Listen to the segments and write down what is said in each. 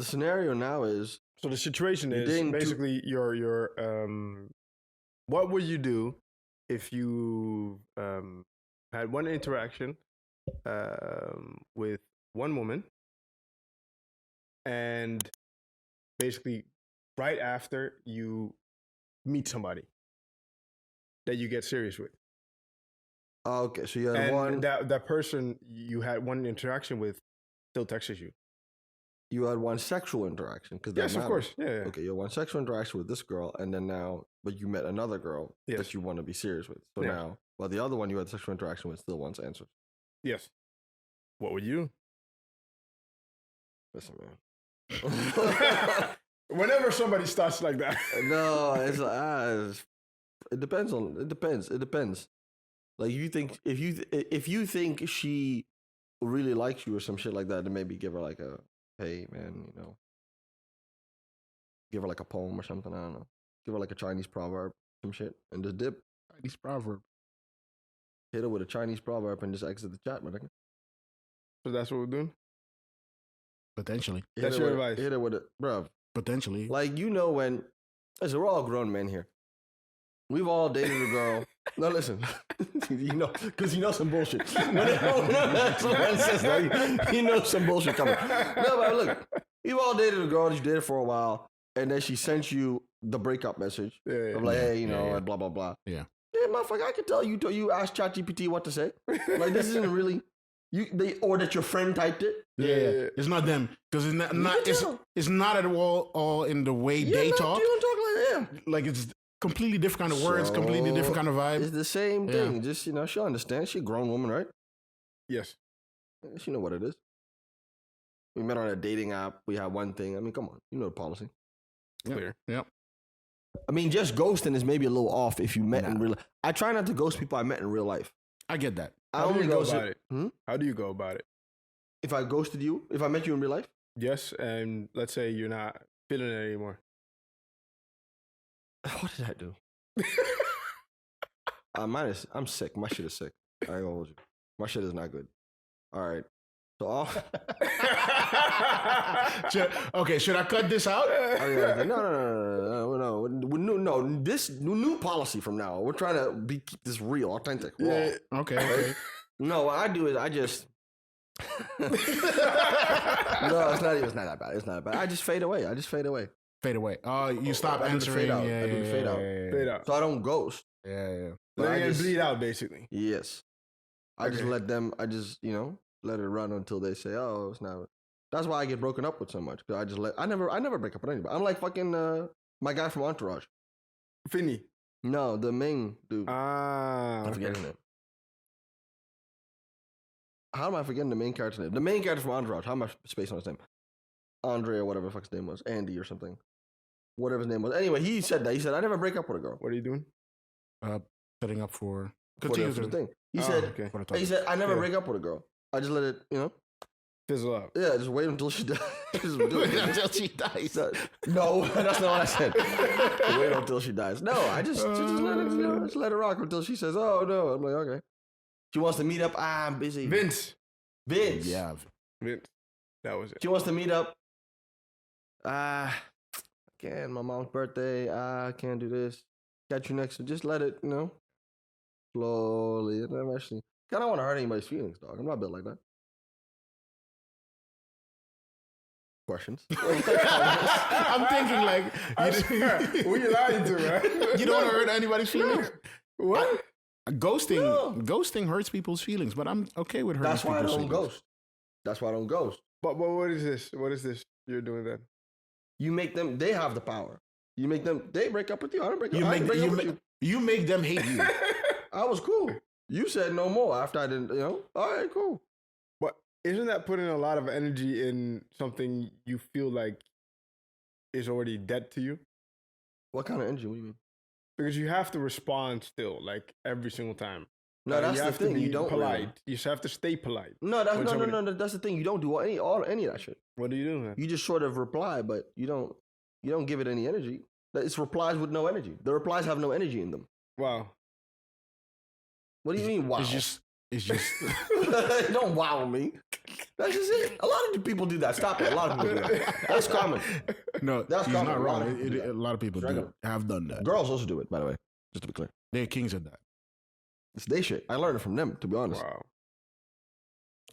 the scenario now is So the situation You're is dating basically your what would you do if you had one interaction with one woman and basically right after you meet somebody that you get serious with. okay. So you had And one. that person you had one interaction with still texts you. You had one sexual interaction because Yes, of course. Yeah. Okay, you had one sexual interaction with this girl, and then now, but you met another girl Yes. that you want to be serious with. So Yeah. now, well, the other one you had sexual interaction with still wants answers. Yes. What would you? Listen, man. Whenever somebody starts like that. No, it depends. It depends. Like you think if you think she really likes you or some shit like that, then maybe give her like a hey man, you know, give her like a poem or something. I don't know. Give her like a Chinese proverb, some shit, and just dip. Chinese proverb. Hit her with a Chinese proverb and just exit the chat, man. So that's what we're doing? Potentially. That's your advice. Hit her with it, bro. Potentially. Like you know when, listen, we're all grown men here. We've all dated a girl. No, listen, you know, because you know some bullshit. When someone says that, you know some bullshit coming. No, but look, we've all dated a girl that you dated for a while, and then she sent you the breakup message. Yeah, of like, hey, you know, blah, blah, blah. Yeah. Yeah, motherfucker, I can tell you asked ChatGPT what to say. Like, this isn't really, or that your friend typed it. Yeah. It's not them. Because it's not at all in the way they talk. You don't talk like that. Like, it's completely different kind of words, completely different kind of vibe. It's the same thing. Just, you know, she'll understand. She's a grown woman, right? Yes. She know what it is. We met on a dating app. We had one thing. I mean, come on. You know the policy. Clear. Yep. I mean, just ghosting is maybe a little off if you met in real life. I try not to ghost people I met in real life. I get that. How do you go about it? How do you go about it? If I ghosted you, if I met you in real life? Yes, and let's say you're not feeling it anymore. What did I do? I'm sick. My shit is sick. I ain't gonna hold you. My shit is not good. All right. So should I cut this out? No. This new policy from now. We're trying to keep this real, authentic, raw. Yeah. Okay. No, what I do is I just. No, it's not that bad. It's not that bad. I just fade away. Fade away. Oh, you stop I do the answering. fade out. Yeah, I do the fade out. Fade out. So I don't ghost. Yeah. But Let it bleed out, basically. Yes. I just let them. I just let it run until they say, "Oh, it's not." That's why I get broken up with so much. Cause I never break up with anybody. I'm like fucking my guy from Entourage. Finny. No, the main dude. I'm forgetting it. How am I forgetting the main character's name? The main character from Entourage. How am I spacing on his name? Andre or whatever the fuck his name was. Andy or something. Whatever his name was. Anyway, he said that. He said, I never break up with a girl. What are you doing? Setting up for For the thing. He said, I never break up with a girl. I just let it, fizzle out. Yeah, just wait until she dies. Until she dies. No, that's not what I said. Wait until she dies. No, I just let it, just let it rock until she says, oh, no. I'm like, okay. She wants to meet up. I'm busy. Vince. Yeah. Vince. That was it. She wants to meet up. Again, my mom's birthday. I can't do this. Got you next. Just let it, slowly. And eventually. I don't want to hurt anybody's feelings, dog. I'm not built like that. Questions? I'm thinking like, who you lying to, man? You don't want to hurt anybody's feelings? What? Ghosting hurts people's feelings, but I'm okay with hurting people's feelings. That's why I don't ghost. But what is this? What is this you're doing then? You make them, they have the power. You make them, they break up with you. I don't break up. You make them hate you. I was cool. You said no more after I didn't, all right, cool. But isn't that putting a lot of energy in something you feel like is already dead to you? What kind of energy? What do you mean? Because you have to respond still, like every single time. No, that's you the have thing. To be You don't polite. really. You just have to stay polite. No, that's the thing. You don't do any of that shit. What do you do then? You just sort of reply, but you don't give it any energy. It's replies with no energy. The replies have no energy in them. Wow. What do you mean? Wow. It's just Don't wow me. That's just it. A lot of people do that. Stop it. A lot of people do that. That's common. no. That's he's common. not A lot wrong. of people do that. A lot of people have done that. Girls also do it, by the way. Just to be clear. They're kings at that. It's they shit. I learned it from them, to be honest. Wow.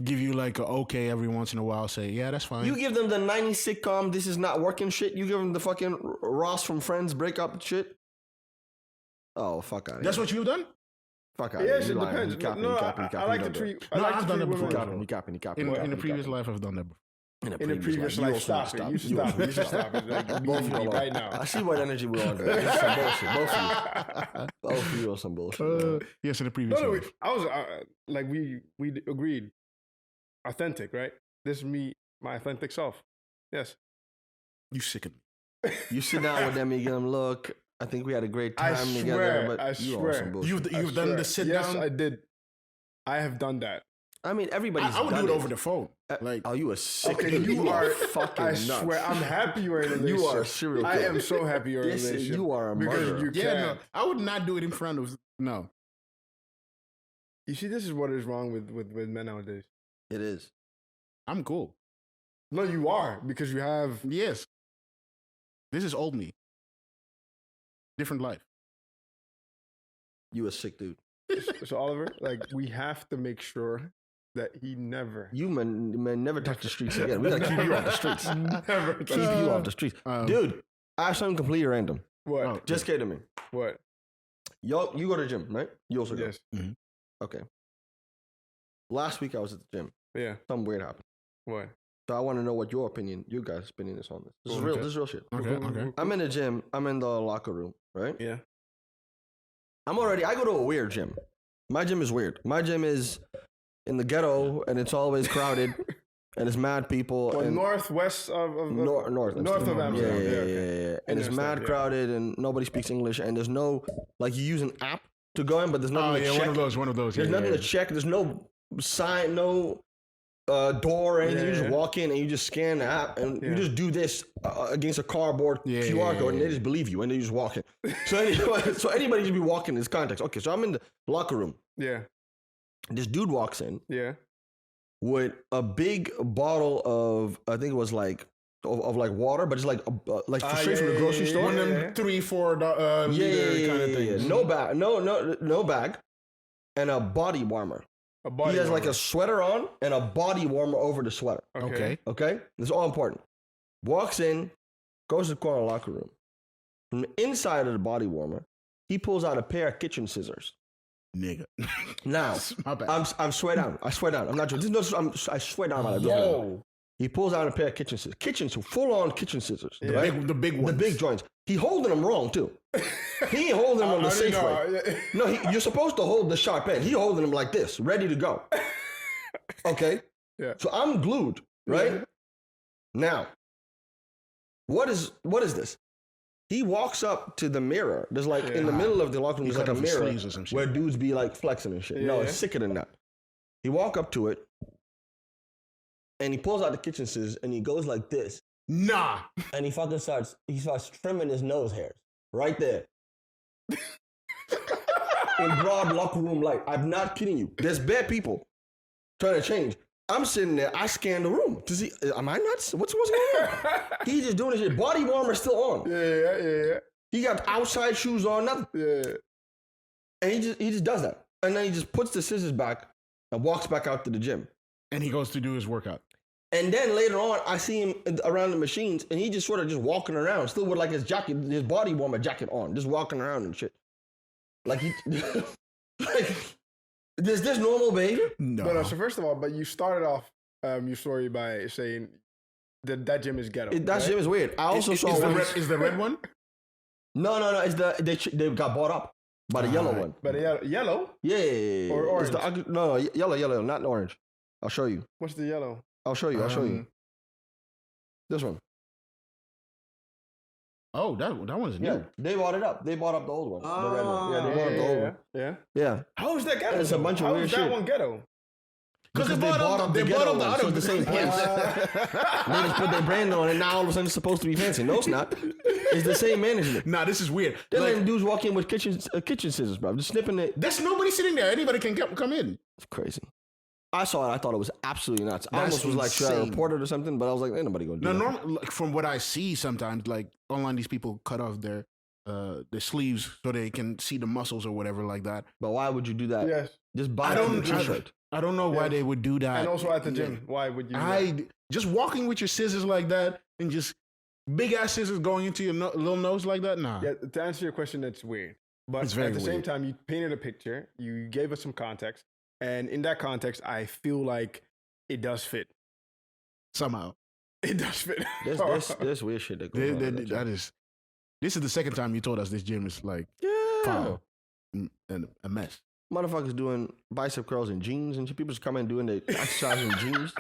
Give you like a okay every once in a while. Say, yeah, that's fine. You give them the 90s sitcom, this is not working shit. You give them the fucking Ross from Friends breakup shit. Oh, fuck out of That's here. what you've done? Fuck out Yes, of here. it You lying. depends. You capping, No, you capping, you I capping. like You to don't do it. treat. I No, like I've to done treat it before. women. You capping, you capping. In the previous life, I've done that before. In the previous life, stop it. You should stop it. You should stop it. Like, immediately, right now. I see what energy we're on. This is some bullshit. Both of you. Both of you are some bullshit. man. Yes, in the previous No, life. I was like we agreed. Authentic, right? This is me, my authentic self. Yes. You sicken me. You sit down with them, you give them look. I think we had a great time I together. swear, But I you swear. are some bullshit. You've done the sit yes, down? I did. I have done that. I mean, everybody's I would do done it over the phone. Like, oh, you a sick Okay, dude. you are fucking I nuts. swear, I'm happy you're in a relationship. You are a serial I killer. am so happy you're in a Yes, relationship. you are a because murderer. you Yeah, can. no, I would not do it in front of no. You see, this is what is wrong with men nowadays. It is. I'm cool. No, you are because you have. Yes. This is old me. Different life. You a sick dude. So Oliver, like, we have to make sure that he never. You man never touch the streets again. We gotta keep you off the streets. Never. Keep you off the streets. Dude, I have something completely random. What? Oh. Just came to me. What? Yo, you go to the gym, right? You also go. Yes. Okay. Last week I was at the gym. Yeah. Something weird happened. What? So I want to know what your opinion, you guys' opinion is on this. This is Okay. real. This is real shit. Okay, okay. I'm in the gym. I'm in the locker room, right? Yeah. I go to a weird gym. My gym is weird. My gym is in the ghetto and it's always crowded and it's mad people. Well, and northwest of north north of Yeah, Amsterdam. yeah, okay. yeah. And it's Understand, mad yeah. crowded and nobody speaks English and there's no, like you use an app to go in, but there's nothing Oh to yeah, check. one of those. There's yeah, nothing yeah. to check. There's no sign, no door or anything. You just Yeah. walk in and you just scan the app and you Yeah. just do this against a cardboard Yeah, QR yeah, code and yeah. they just believe you and they just walk in. So anyway, so anybody just be walking in this context. Okay, so I'm in the locker room. Yeah. This dude walks in Yeah. with a big bottle of, I think it was like, of like water, but it's like straight from the grocery store. One of them Yeah. 3-4 liter kind of things. No bag, no bag, and a body warmer. A body. He has like warmer. a sweater on and a body warmer over the sweater. Okay. Okay? This is all important. Walks in, goes to the corner locker room. From the inside of the body warmer, he pulls out a pair of kitchen scissors. Nigga. Now, My bad. I'm swear down. I swear down. I'm not joking. I swear down about it. Whoa. He pulls out a pair of kitchen scissors. Full on kitchen scissors. Yeah. Right? the big The ones. big joints. He holding them wrong too. He ain't holding them on the safe way. No, you're supposed to hold the sharp end. He holding them like this, ready to go. Okay? Yeah. So I'm glued, right? Yeah. Now, what is this? He walks up to the mirror. There's like in the middle of the locker room, He there's like cut a off his mirror sleeves or some shit. where dudes be like flexing and shit. No, Yeah. it's sicker than that. He walk up to it and he pulls out the kitchen scissors and he goes like this. Nah. And he starts trimming his nose hairs right there. In broad locker room light. I'm not kidding you. There's bad people trying to change. I'm sitting there, I scan the room to see, am I nuts? What's going on? He just doing this shit. Body warmer still on. Yeah. He got outside shoes on, nothing. Yeah. And he just does that. And then he just puts the scissors back and walks back out to the gym. And he goes to do his workout. And then later on, I see him around the machines, and he just sort of just walking around, still with like his jacket, his body warmer jacket on, just walking around and shit. Like he, like, is this normal behavior? No. But so first of all, you started off your story by saying that gym is ghetto. That right? gym is weird. I also saw is one. is the red one? No. It's they got bought up by the yellow one. But yellow? Yeah. Or It's no, yellow, not orange. I'll show you. What's the yellow? I'll show you. This one. Oh, that one's new. Yeah, they bought it up. They bought up the old one, the red one. Yeah, they bought up the old one. Yeah. Yeah. How is that ghetto? It's a bunch of How weird is that shit. one ghetto? Because they bought up the other. So it's the same pants. They just put their brand on, and now all of a sudden it's supposed to be fancy. No, it's not. It's the same management. Nah, this is weird. Then Like, dudes walk in with kitchen scissors, bro. Just snipping it. there's nobody sitting there. Anybody can come in. It's crazy. I saw it. I thought it was absolutely nuts. I That's almost was like, should I insane. report it or something? But I was like, ain't nobody gonna do No, that. normal. Like, from what I see sometimes, like online, these people cut off their sleeves so they can see the muscles or whatever like that. But why would you do that? Yes. Just buy I a don't. t-shirt. I don't know why Yes. they would do that. And also at the gym. Why would you? do that? Just walking with your scissors like that and just big ass scissors going into your little nose like that. Nah. Yeah, to answer your question, that's weird. But It's very at the same weird. time, you painted a picture. You gave us some context, and in that context, I feel like it does fit. Somehow. It does fit. There's weird shit that goes on. in that gym. That is. This is the second time you told us this gym is like Yeah. foul and a mess. Motherfuckers doing bicep curls in jeans and shit. People just come in doing their exercise in jeans.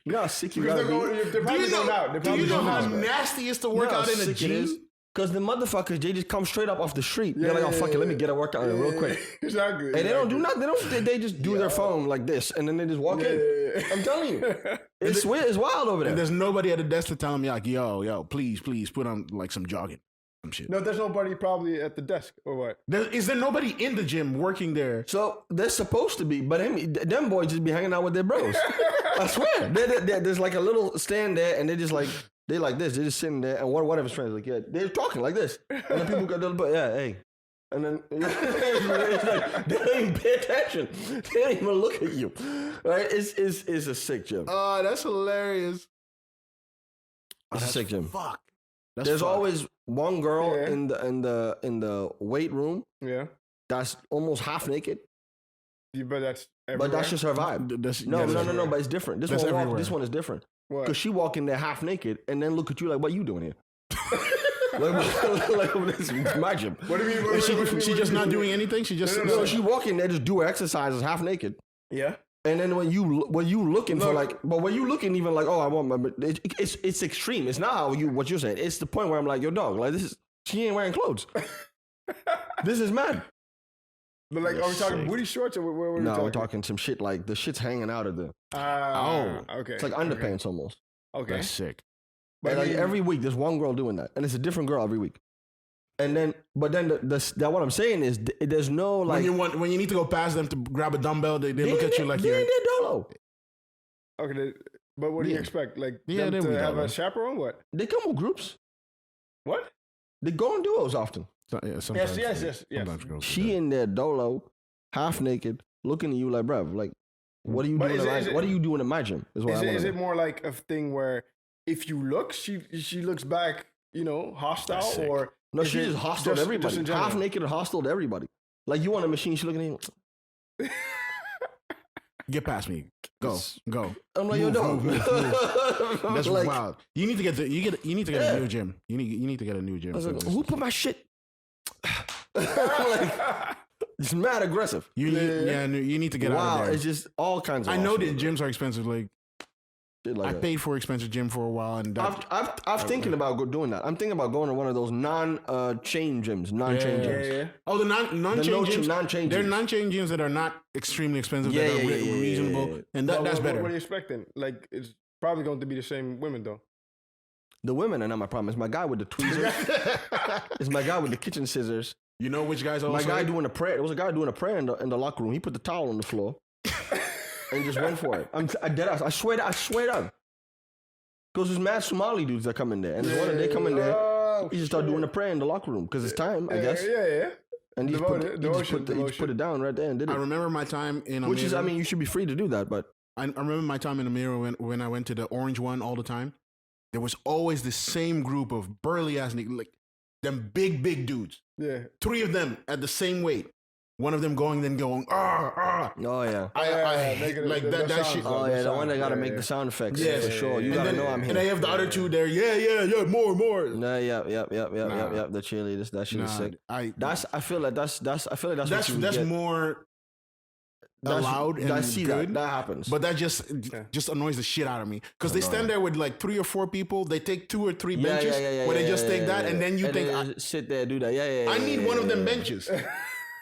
You know how sick you Because gotta they're, be? going, they're probably going out. They're Do probably you know going how out. nasty it is to You know work how out in a sick it is? jean? Because the motherfuckers, they just come straight up off the street. They're like, oh, fuck it, let me get a workout in real quick. Exactly. And they don't do nothing. They just do their phone like this, and then they just walk in. I'm telling you. It's weird. It's wild over And there. there's nobody at the desk to tell me like, yo, please put on like some jogging, some shit. No, there's nobody probably at the desk or what? Is there nobody in the gym working there? So they're supposed to be, but them boys just be hanging out with their bros. I swear. There's like a little stand there, and they just like, they like this. They're just sitting there, and one of his friends like, yeah, they're talking like this. And then people go, yeah, hey. And then it's like, they don't even pay attention. They don't even look at you. Right? It's a sick gym. Oh, that's hilarious. It's a sick gym. Fuck. There's always one girl Yeah. in the weight room Yeah. that's almost half naked, But that's but that's just her vibe. No, but it's different. This That's one everywhere. this one is different. what? Because she walk in there half naked and then look at you like, what you doing here? like this is my gym. What do you mean? Is she just not doing anything? She just No, she walk in there, just do her exercises half naked. Yeah. And then when you looking for like, but when you looking even like, oh, I want my, it's extreme. It's not how what you're saying. It's the point where I'm like, yo, dog, like she ain't wearing clothes. This is mad. But like, are we talking Sick. booty shorts or what are we No, talking? we're talking some shit like the shit's hanging out of the. Okay. It's like underpants almost. Okay. That's sick. But And I like mean, every week, there's one girl doing that, and it's a different girl every week. And then, but then that what I'm saying is, there's no like. When you need to go past them to grab a dumbbell, they look at you like they you're. in their dolo. okay, but what do you Yeah. expect? Like Yeah, them there we to have go. a chaperone? What? They come with groups. What? They go in duos often. Sometimes, yes. Sometimes girls do She that. in there dolo, half naked, looking at you like, bruv, like, what are you But doing? is it- What are you doing in my gym? Is what I want Is to it know. more like a thing where if you look, she looks back, hostile, That's sick. or No, is she's it just hostile to just everybody. in Half general? naked and hostile to everybody. Like you on a machine, she looking at you. Get past me. Go. I'm like, yo, Move, dog. move. That's Like, wild. You need to get you need to get Yeah. a new gym. You need to get a new gym. I was like, So who put my shit? Like, it's mad aggressive. you need to get out Wow, of there. it's just all kinds of. I know awesome that gyms are expensive. Like shit like I that. paid for expensive gym for a while, and that, I'm thinking about doing that. I'm thinking about going to one of those non-chain gyms, non-chain Yeah. gyms. oh the non-chain gyms. Non-chain They're gyms. non-chain gyms that are not extremely expensive. Yeah, that are yeah, yeah, reasonable, yeah. and But that's what better. are you expecting? Like, it's probably going to be the same women, though. The women are not my problem. It's my guy with the tweezers. It's my guy with the kitchen scissors. You know which guys also? My guy doing a prayer. There was a guy doing a prayer in the locker room. He put the towel on the floor and just went for it. I dead ass. I swear down. Because there's mad Somali dudes that come in there, and there's one that they come in there. Oh, He just start doing a prayer in the locker room because it's time, I guess. Yeah. And he just Devotion. put it down right there and did I it. remember my time in Which is, I Almere. mean, you should be free to do that, but I remember my time in Almere when I went to the orange one all the time. There was always the same group of burly ass niggas, like them big dudes. Yeah. 3 of them at the same weight. One of them going, oh yeah. I make it- like the that sounds, shit. though. Oh yeah, the sound. one that gotta Yeah, make yeah. the sound effects Yes. for sure. You And gotta then- know I'm here. And they have the other 2 there. Yeah, more. No, yep. Nah. The cheerleaders, that shit is Nah, sick. I I feel like that's what you that's get. more That's- allowed and I see good. that happens. But that just annoys the shit out of me because they stand there with like 3 or 4 people. They take 2 or 3 benches where they just take that, and then you think sit there, do that. Yeah. I need one of them benches.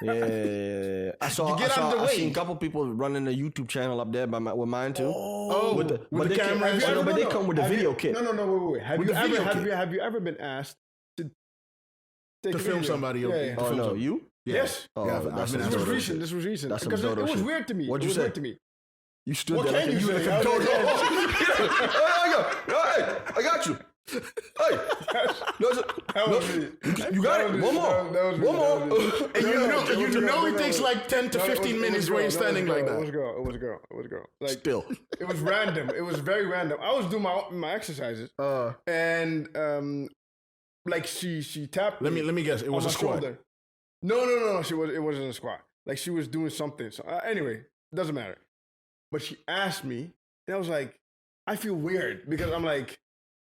Yeah. I You get out the I way. seen a couple people running a YouTube channel up there with mine too. Oh, With the the camera. but they come with the video kit. Wait. With the video kit. Have you ever been asked to take To a film video? somebody. Yeah, yeah. to Oh film no, somebody. you? Yeah. Yes. Oh, Yeah, that's I've some been This was dodo recent. shit. This was recent. That's some Because dodo it was shit. weird to me. What'd It you was say? weird to me. You stood What there like can you you say? like a dodo. Hey, I got you. Hey, That was me. you got it. One more. That was me. One more. And you know it takes like 10 to 15 minutes where you're standing like It was that. a girl. Like, Still. it was random. It was very random. I was doing my exercises, and like she tapped. Let me guess. It on was a my squat. shoulder. No. It wasn't a squat. Like she was doing something. So anyway, doesn't matter. But she asked me, and I was like, I feel weird because I'm like,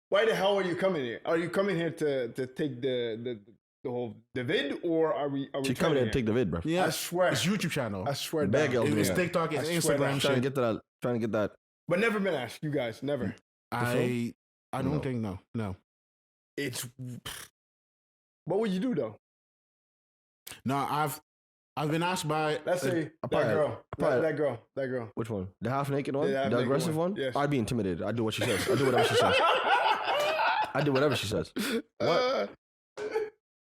why the hell are you coming here? Are you coming here to take the whole vid, or are we? She coming in and take the vid, bro. Yeah, I swear. it's YouTube channel. I swear. Bad down. girl. It's Yeah. TikTok, it's I swear Instagram down. Trying to shit. get to that. Trying to get that. But never been asked. You guys never. I don't No. think no. It's. What would you do though? No, I've been asked by Let's say that probably- girl. probably- That girl. Which one? The half naked one? Yeah, the The half-naked aggressive one. one? Yes. I'd be intimidated. I'd do what she says. I'd do whatever she says. I do whatever she says. What?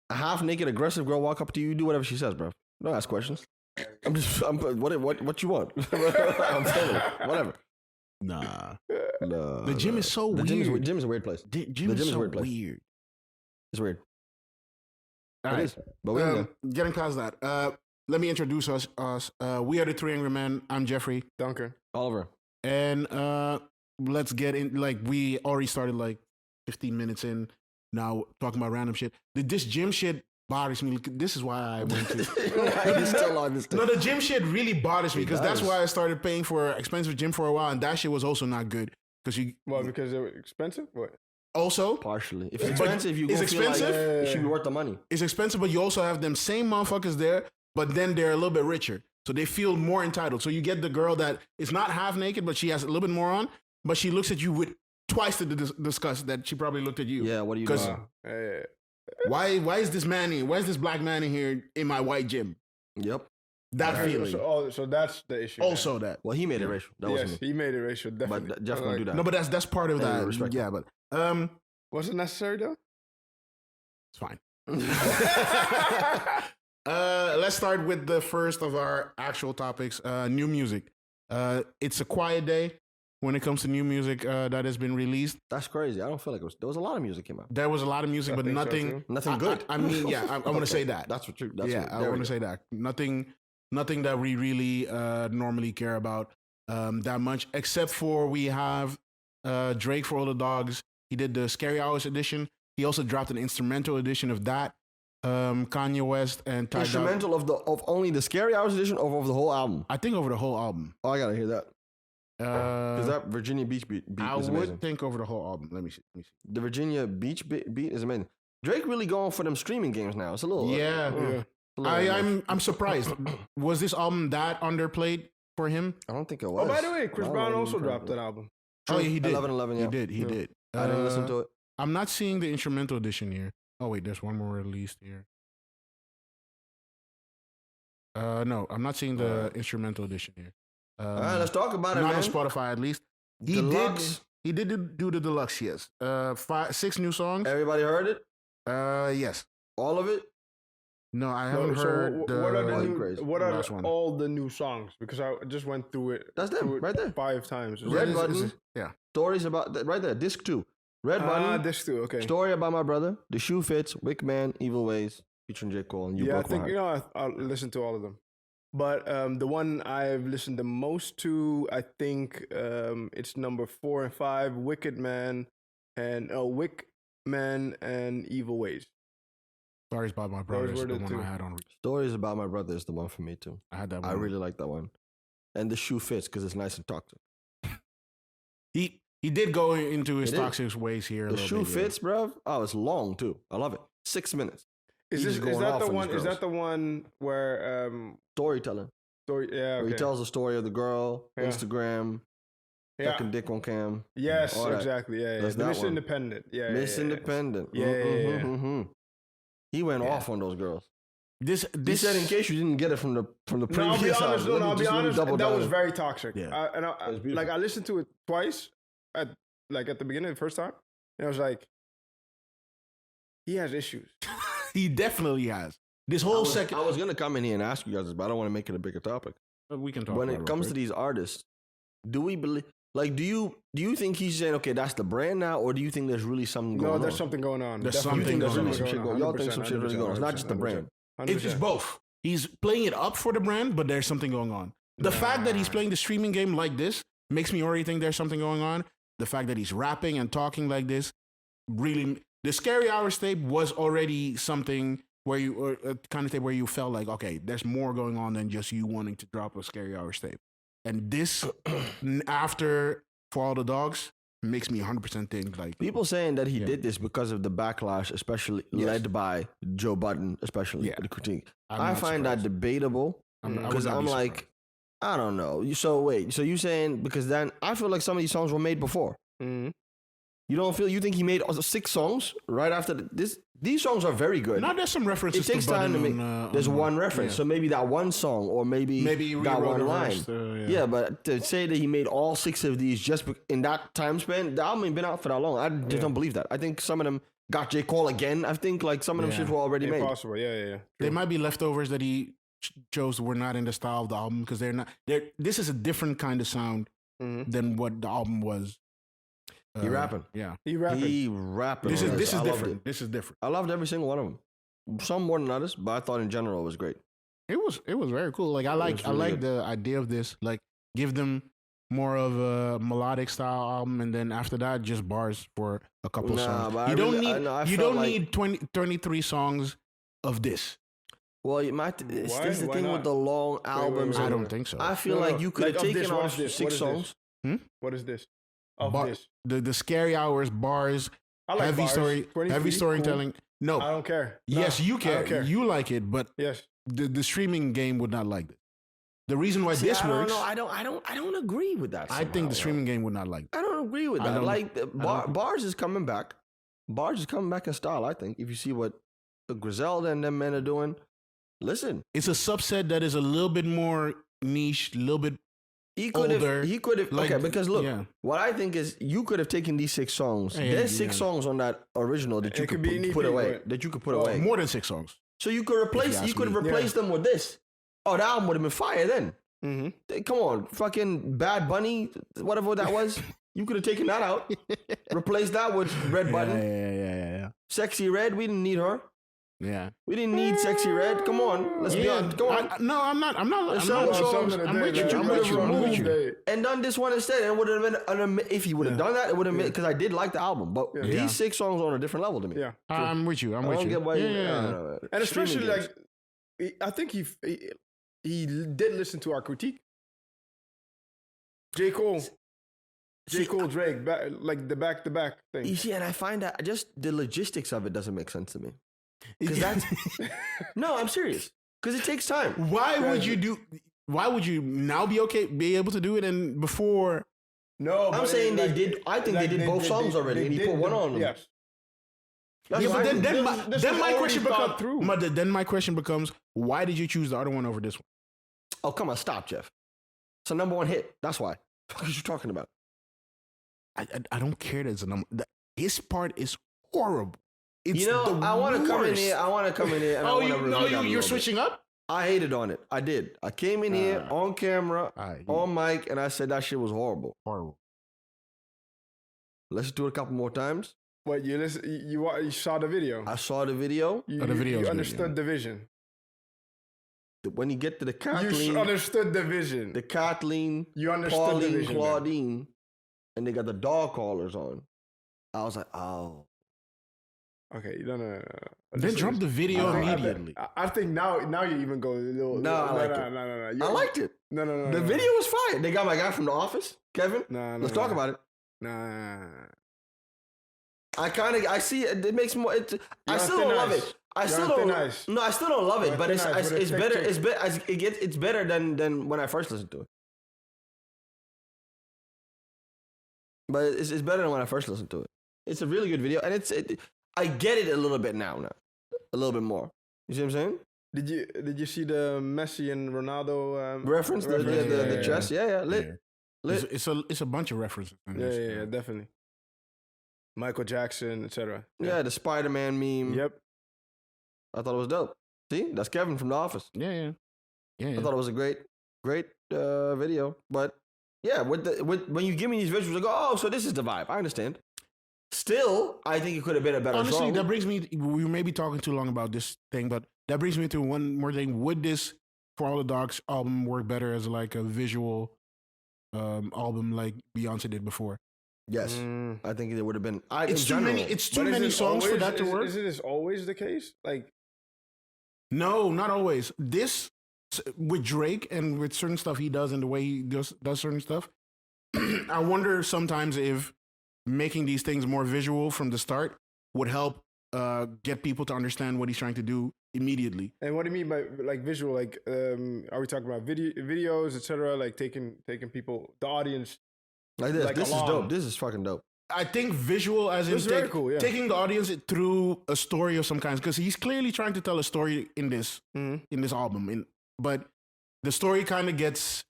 A half naked aggressive girl walk up to you, you do whatever she says, bro. Don't ask questions. What you want? I'm telling you. Whatever. nah. No, The gym no. is so The weird. gym is a weird place. Gym is is a so weird place. weird. It's weird. All It right. is. But we know. Getting past that, let me introduce us. We are the Three Angry Men. I'm Jeffrey, Duncan. Oliver. and let's get in. Like we already started like 15 minutes in. Now talking about random shit. This gym shit bothers me. This is why I went to. He's still on this thing. No, the gym shit really bothers me It because that's does. why I started paying for expensive gym for a while, and that shit was also not good because you Well, because they were expensive. What? also Partially. If it's But expensive, you it's go feel like expensive? it should be worth the money. it's expensive, but you also have them same motherfuckers there, but then they're a little bit richer. So they feel more entitled. So you get the girl that is not half naked, but she has a little bit more on, but she looks at you with twice the disgust that she probably looked at you. Yeah, what are you 'Cause- doing? Why is this man here? Why is this black man in here in my white gym? Yep. That feeling. So that's the issue. Also that. Well, he made it racial. That yes, wasn't me. he made it racial. Definitely. But Jeff won't do that. No, but that's part of Hey, that. respect Yeah, but Was it necessary though? it's fine. Let's start with the first of our actual topics, new music. It's a quiet day when it comes to new music that has been released. That's crazy. I don't feel like there was a lot of music came out. There was a lot of music, I but think so, nothing. too. Nothing good. I mean, yeah, I want to say that. That's what you. That's yeah, what, I want to say that. Nothing that we really normally care about that much, except for we have Drake for All the Dogs. He did the Scary Hours edition. He also dropped an instrumental edition of that. Kanye West and Ty Dolla- Instrumental of only the Scary Hours edition or of the whole album. I think over the whole album. Oh, I gotta hear that because Uh, that Virginia Beach beat I is amazing. would think over the whole album. Let me see. The Virginia Beach beat is amazing. Drake really going for them streaming games now. It's a little. Yeah. Yeah. a little I'm surprised. Was this album that underplayed for him? I don't think it was. Oh, by the way, Chris I don't Brown know also even dropped correctly. that album. Oh, yeah, he did. 11-11, yeah. He did. He Yeah. did. I didn't listen to it. I'm not seeing the instrumental edition here. Oh wait, there's one more released here. No, I'm not seeing the instrumental edition here. All right, let's talk about it, Not man. on Spotify, at least. Deluxe. He did do the deluxe. Yes. 6 new songs. Everybody heard it? Yes. All of it? No, I haven't So heard. what are Oh, the you new, crazy. what are Last the, one. all the new songs? Because I just went through it. That's them, through it right there. 5 times. Red Is- Button. is it- yeah. Stories about that right there. Disc 2. Red Button. This too. Okay. Story about my brother. The Shoe Fits. Wick Man. Evil Ways. Featuring J. Cole and You Yeah, I Broke My think Heart. I'll listen to all of them. But the one I've listened the most to, I think it's number 4 and 5, Wicked Man and Wick Man and Evil Ways. Stories about my brother is were the the one two. I had on. Stories about my brother is the one for me too. I had that one. I really like that one. And The Shoe Fits because it's nice and toxic. He did go into his It is. toxic ways here. A The little Shoe bit, yeah. Fits, bro. Oh, it's long too. I love it. 6 minutes. Is He's going that off the on one? these Is girls. that the one where Storytelling. story? Yeah. Where Okay. he tells the story of the girl, Yeah. Instagram, Yeah. sucking dick on cam. Yes. all that. Exactly. Yeah. Yeah. That's The that Miss one. Independent. Yeah. Miss yeah, yeah. Independent. Yeah, yeah, yeah. He went Yeah. off on those girls. He said in case you didn't get it from the No, previous I'll be honest. album, No, let me I'll be just- let me honest. double That down. was very toxic. Yeah. It's beautiful. Like I listened to it twice at the beginning, the first time, and I was like, he has issues. He definitely has. This I whole was, second. I was gonna come in here and ask you guys this, but I don't want to make it a bigger topic. We can talk When about it real comes to quick. these artists, do we believe? Like, do you think he's saying, okay, that's the brand now, or do you think there's really something going No, on? there's something going on. There's Definitely You think there's something really some going shit going on? Y'all think some shit really going on? It's not just the brand. It's both. He's playing it up for the brand, but there's something going on. The fact that he's playing the streaming game like this makes me already think there's something going on. The fact that he's rapping and talking like this really. The Scary Hours tape was already something where you, or a kind of tape where you felt like, okay, there's more going on than just you wanting to drop a Scary Hours tape. And this, after For All the Dogs, makes me 100% think like People saying that he Yeah. did this because of the backlash, especially Yes. led by Joe Budden, especially Yeah. the critique. I'm I not find that surprised. debatable I would because not I'm be like, surprised. I don't know. So wait, so you saying because then I feel like some of these songs were made before. Mm-hmm. You don't feel? You think he made 6 songs right after this? These songs are very good. Now there's some references. It takes to time to Budden make. on, There's on, one reference, yeah. so maybe that one song, or maybe Maybe he that rewrote one a line. verse, Yeah, but to say that he made all 6 of these just in that time span, the album ain't been out for that long. I just don't believe that. I think some of them got J. Cole again. I think like some of them Yeah. shit were already made. Impossible. Yeah. They might be leftovers that he chose were not in the style of the album because they're not. This is a different kind of sound Mm-hmm. than what the album was. He rapping. Yeah, He rapping. He rapping. this on is this I is loved different. it. This is different. I loved every single one of them. Some more than others, but I thought in general it was great. It was very cool. Like I was really like good. the idea of this. Like give them more of a melodic style album, and then after that, just bars for a couple Nah, songs. but I You don't really- need I know, I you felt don't like- need 23 songs of this. Well, you might. It's Why? this the Why thing not? with the long albums. wait, I and- don't think so. I feel No, like no, you could have like of taken this, what off is this? 6 What is songs. What is this? Of Bar- this. the Scary Hours bars, I like heavy bars. story, 23, heavy cool. storytelling. No, I don't care. yes, Nah, you I care. don't care. You like it, but Yes. the streaming game would not like this. The reason why See, this I don't works, know. I don't agree with that. I think somehow, the streaming game would not like. I don't agree with I that. don't- Like don't- bars is coming back. Bars is coming back in style. I think if you see what Griselda and them men are doing, listen. It's a subset that is a little bit more niche, a little bit. He could Older, have. He could have. like, okay, because look, yeah. what I think is you could have taken these 6 songs. Hey, There's 6 yeah. songs on that original that you It could could be put, anything, away. but- That you could put Oh, away. More than 6 songs. So you could replace. ask You could have me. replaced them with this. Oh, the album would have been fire then. Mm-hmm. Come on, fucking Bad Bunny, whatever that was. You could have taken that out, replaced that with Red Button, Yeah. Sexy Red. We didn't need her. Yeah. We didn't need Sexy Red. Come on, let's be honest. Come on, No, I'm not. I'm not. There's I'm not. some songs I'm with you. I'm with you. I'm with you. and done this one instead, and would have been if he would have done that, it would have been because I did like the album, but Yeah. these 6 songs are on a different level to me. Yeah. I'm with you. I'm I with don't you. get why. Yeah, you, yeah, I yeah. don't know. And especially Streaming games. like, I think he did listen to our critique. J. Cole, See, Drake, like the back-to-back thing. you see, and I find that just the logistics of it doesn't make sense to me. Because that's no, I'm serious. Because it takes time. Why would you do? Why would you now be able to do it and before? No, I'm but saying like- they did. I think like they did both songs already, and he did put one the- on them. Yes. That's Yeah, but why- then my question thought through. becomes. Then my question becomes: why did you choose the other one over this one? Oh, come on, stop, Jeff. It's a number 1 hit. That's why. What are you talking about? I don't care that it's a number. His part is horrible. It's You know, the I want to come in worst. here. I want to come in here. And I want to review that a you're little bit. switching up. I hated on it. I did. I came in here on camera, on mic, and I said that shit was horrible. horrible. Let's do it a couple more times. What you listen? You saw the video. I saw the video. You, Oh, the video you was good, understood yeah. the vision. When you get to the You Kathleen, understood the vision. the Kathleen, You understood the Pauline, vision. then. Claudine, and they got the dog collars on. I was like, oh. Okay, no. Then drop the video immediately. I think now you even go a little. No, I like it. No. I liked it. No. The video was fire. They got my guy from The Office, Kevin. No, Let's talk about it. Nah. I see it. It makes more. I You're still on don't thin love ice. it. I You're still on don't. thin ice. No, I still don't love You're it. on But thin it's ice with a it's thick better. chick. It's better than when I first listened to it. But it's better than when I first listened to it. It's a really good video, and I get it a little bit now, a little bit more. You see what I'm saying? Did you see the Messi and Ronaldo Reference the Yeah. chess? Yeah, lit. Yeah. Lit. It's a bunch of references. In Yeah, this, yeah, definitely. Michael Jackson, etc. Yeah, the Spider-Man meme. Yep. I thought it was dope. See, that's Kevin from The Office. Yeah. I thought it was a great video. But yeah, when you give me these visuals, I go, oh, so this is the vibe. I understand. Still, I think it could have been a better Honestly, song. that brings me. We may be talking too long about this thing, but that brings me to one more thing. Would this For All the Dogs album work better as like a visual album like Beyonce did before? Yes, I think it would have been. It's too many. It's too But many is it songs for always- that to work. Isn't this always the case? Like, No, not always. This with Drake and with certain stuff he does and the way he does certain stuff. I wonder sometimes if making these things more visual from the start would help get people to understand what he's trying to do immediately. and what do you mean by like visual? Like, are we talking about videos, etc.? Like taking people, the audience. like this. like This is along. dope. This is fucking dope. I think visual as in This is very cool, yeah. taking the audience through a story of some kind, because he's clearly trying to tell a story in this album. But the story kind of gets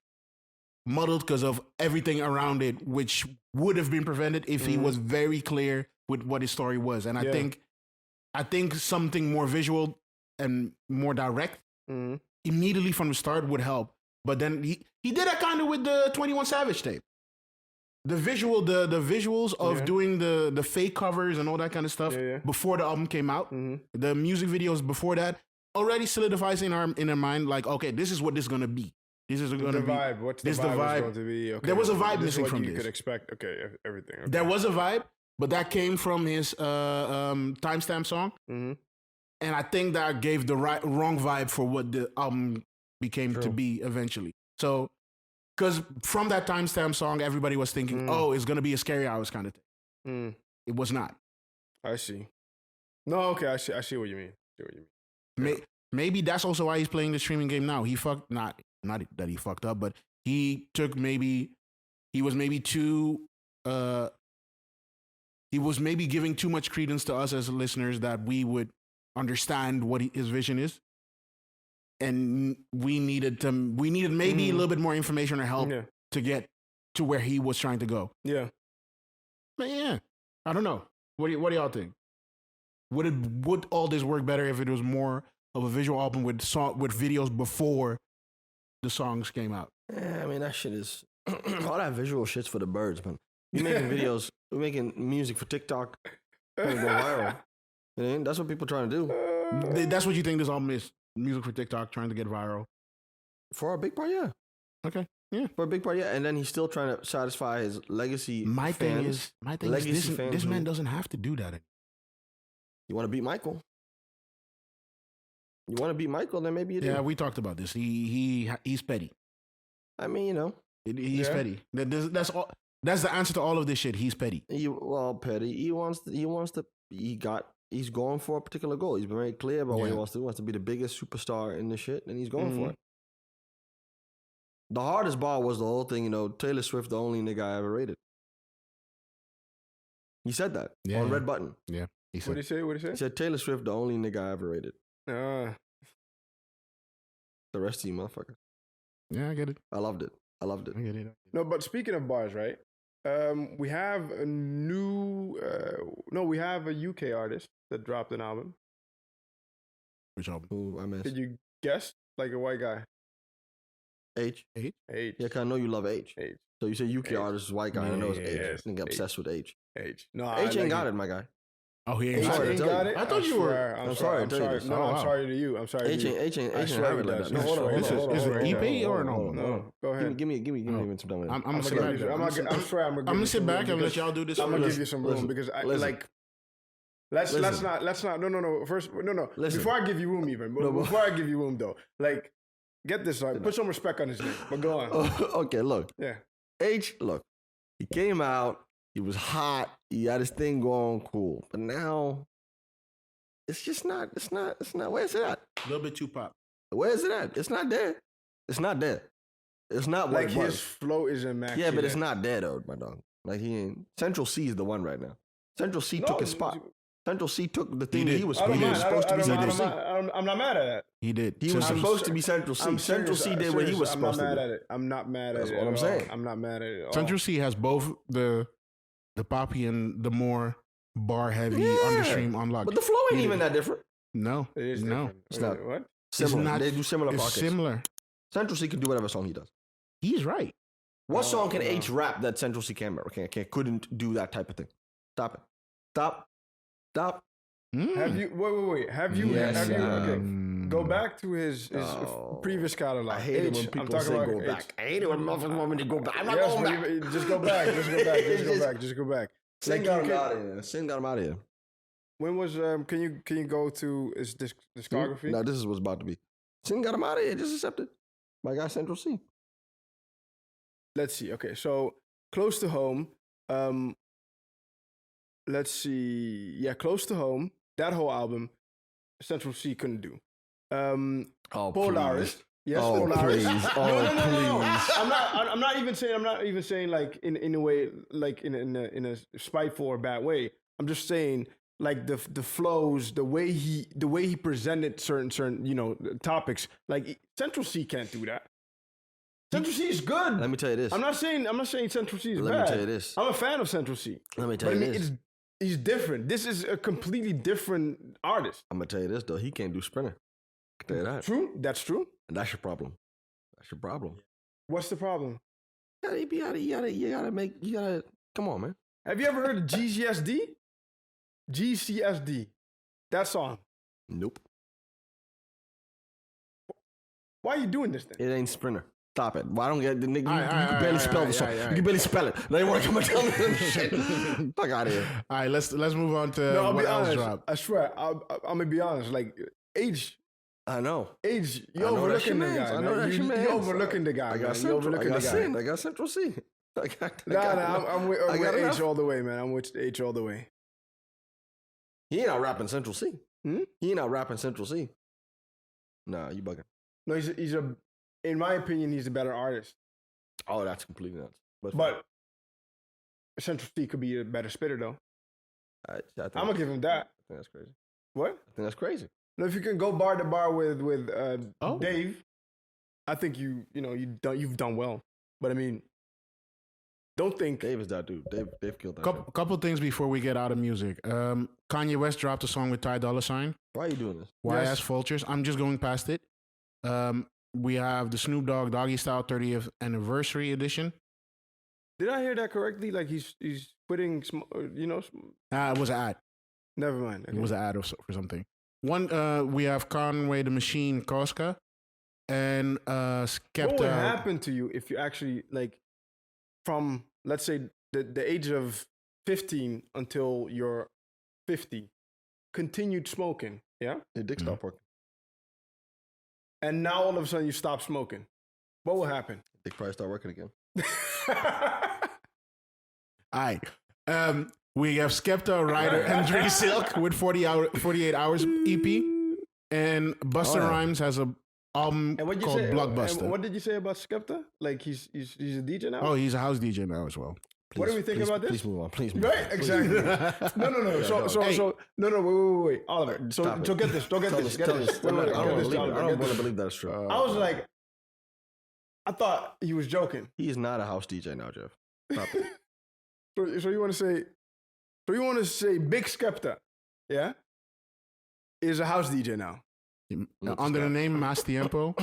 muddled because of everything around it, which would have been prevented if he was very clear with what his story was. And I think something more visual and more direct immediately from the start would help. But then he did that kind of with the 21 Savage tape. The visuals of doing the fake covers and all that kind of stuff before the album came out, the music videos before that already solidifies in our mind, like, okay, this is what this is gonna be. This is gonna The be vibe. What's the this vibe? the vibe. Is going to be? Okay, There was a vibe this is missing what from you this. could expect. Okay, everything. Okay. There was a vibe, but that came from his timestamp song, and I think that gave the wrong vibe for what the album became to be eventually. So, because from that timestamp song, everybody was thinking, oh, it's gonna be a Scary Hours kind of thing. It was not. I see. No, okay, I see what you mean. Maybe that's also why he's playing the streaming game now. He fucked not that he fucked up, but he took he was maybe giving too much credence to us as listeners that we would understand what his vision is, and we needed maybe a little bit more information or help to get to where he was trying to go. Yeah. But yeah, I don't know. What do y'all think? Would all this work better if it was more of a visual album with videos before the songs came out? Yeah, I mean that shit is all that visual shit's for the birds, man. You making videos, we're making music for TikTok, gonna go viral. You know, that's what people trying to do. That's what you think this album is? Music for TikTok, trying to get viral. For a big part, yeah. Okay, yeah. For a big part, yeah. And then he's still trying to satisfy his legacy. My thing is, legacy fans this who- man doesn't have to do that. You want to beat Michael? You want to beat Michael? Then maybe you do. Yeah, we talked about this. He's petty. I mean, you know, He's petty. That's all. That's the answer to all of this shit. He's petty. petty. He's going for a particular goal. He's been very clear about what he wants to do. He wants to be the biggest superstar in this shit, and he's going for it. The hardest bar was the whole thing, you know, Taylor Swift, the only nigga I ever rated. He said that on Red Button. Yeah. What did he say? He said Taylor Swift, the only nigga I ever rated. Uh, The rest of you motherfuckers. Yeah, I get it. I loved it. I get it. no, but speaking of bars, right? We have a new. We have a UK artist that dropped an album. Which album? Who I missed. Did you guess? Like a white guy. H? H. Yeah, cause I know you love H. H. So you say UK H. artist is white guy. I know it's H. Yes, I think I'm H. obsessed with H. H. No, H ain't got it, my guy. Oh, he H ain't. sorry to ain't tell got you. it. I thought you were. I'm sorry to tell you this. No, Oh, I'm wow. sorry to you. I'm sorry to H you. ain't I have swear it he like does. that. No, hold on, Is it EP or no? No, go ahead. Give me even some time. I'm gonna I'm sit back. gonna sit back and let y'all do this. I'm gonna first. give you some room because I listen. like. Let's not. No. First, no. Listen. Before I give you room, even. Before I give you room, though, like, get this right. Put some respect on his name. But go on. Okay, look. Yeah. H, look. He came out. He was hot. He had his thing going cool. But now, it's just not. It's not. Where's it at? A little bit too pop. Where's it at? It's not there. It's not there. It's not what Like it his was. flow is immaculate. Yeah, but it's not there though, my dog. Like he ain't. Central C is the one right now. Central C took his spot. Central C took the thing did. he was I don't supposed, mind. supposed to be Central C. I'm not mad at that. He did. He was Central- supposed to be Central C. I'm Central serious, C did what he was supposed to I'm not mad do. at it. I'm not mad That's at it. what I'm at saying. all. I'm not mad at it. At all. Central C has both the poppy and the more bar heavy understream unlocked. But the flow ain't even that different. No, It is no, different. It's not. What? Similar. not- They do similar it's pockets. similar. Central C can do whatever song he does. He's right. What No, song can no. H rap that Central C couldn't do that type of thing? Stop it. Stop. Have you? Wait. Have you? Yes, have you? Okay. Mm. Go back to his Oh. previous catalog. I hate it when H, I'm people talking say about go H. back. I hate it when motherfuckers want me to go back. I'm not Yes, going but back. just go back. Just go back. Just go Just- back. Just go back. Sin Like, got you him could- out of here. Sin got him out of here. When was can you go to his discography? No, this is what's about to be. Sin got him out of here. Just accept it. My guy Central C. Let's see. Okay, so Close to Home. Let's see. Yeah, Close to Home. That whole album, Central C couldn't do. Oh, Polaris. Yes, Oh, Polaris. please. Oh, No. please. I'm not even saying like in a way like in a spiteful or bad way. I'm just saying like the flows, the way he presented certain topics. Like Central C can't do that. Central C is good. Let me tell you this. I'm not saying Central C is Let bad. me tell you this. I'm a fan of Central C. Let me tell But I you mean, this. he's different. This is a completely different artist. I'm gonna tell you this though. He can't do Sprinter. I can tell you that. True. That's true. And that's your problem. That's your problem. What's the problem? You gotta. Come on, man. Have you ever heard of GCSD? GCSD. That song. Nope. Why are you doing this then? It ain't Sprinter. Stop it. Why don't get the nigga? You Aight, can barely spell the aight, song. aight, You can barely spell it. Now you want to come and tell me that shit? Fuck out of here. All right, let's move on to No, I'll what be else honest. dropped. I swear. I'm gonna be honest. Like age, I know. you're I know that's overlooking your the mans. guy. I know man. that's your You're mans. overlooking the guy. I got man. You're Central. I overlooking got the guy. Sin. I got Central C. I'm with I got H enough. all the way, man. I'm with H all the way. He ain't out rapping Central C. Hmm? He ain't out rapping Central C. Nah, you bugging. No, he's a. In my opinion, he's a better artist. Oh, that's completely nuts. But Central C could be a better spitter, though. I think I'm gonna give him that. I think that's crazy. What? I think that's crazy. Now, if you can go bar to bar with Oh. Dave, I think you've done well. But I mean, don't think. Dave is that dude. Dave killed that. Couple things before we get out of music. Kanye West dropped a song with Ty Dolla $ign. Why are you doing this? YS Yes. Vultures. I'm just going past it. We have the Snoop Dogg Doggy Style 30th Anniversary Edition. Did I hear that correctly? Like he's putting, It was an ad. never mind. It was an ad for something. One, we have Conway the Machine Koska and Skepta. What would happen to you if you actually like, from let's say the age of 15 until you're 50, continued smoking, yeah, Your dick stopped working. and now all of a sudden you stop smoking? What will happen? Dick probably start working again. All right. We have Skepta, Ryder, and Dre Silk with 48 Hours EP. And Busta Oh, yeah. Rhymes has a album And what you called say? Blockbuster. And what did you say about Skepta? Like he's a DJ now. Oh, he's a house DJ now as well. What do we think about this? Please move on. Please move Right, on. exactly. No. Yeah, So wait, Oliver. So Stop it. get this. Don't get Tell this. us, Get tell this. us. Wait, I get don't this, believe it. Oliver, I get don't want this. to believe that's true. I was like, I thought he was joking. He is not a house DJ now, Jeff. Stop it. So you want to say Big Skepta, yeah, is a house DJ now. Look, Under the stop. name Mas Tiempo,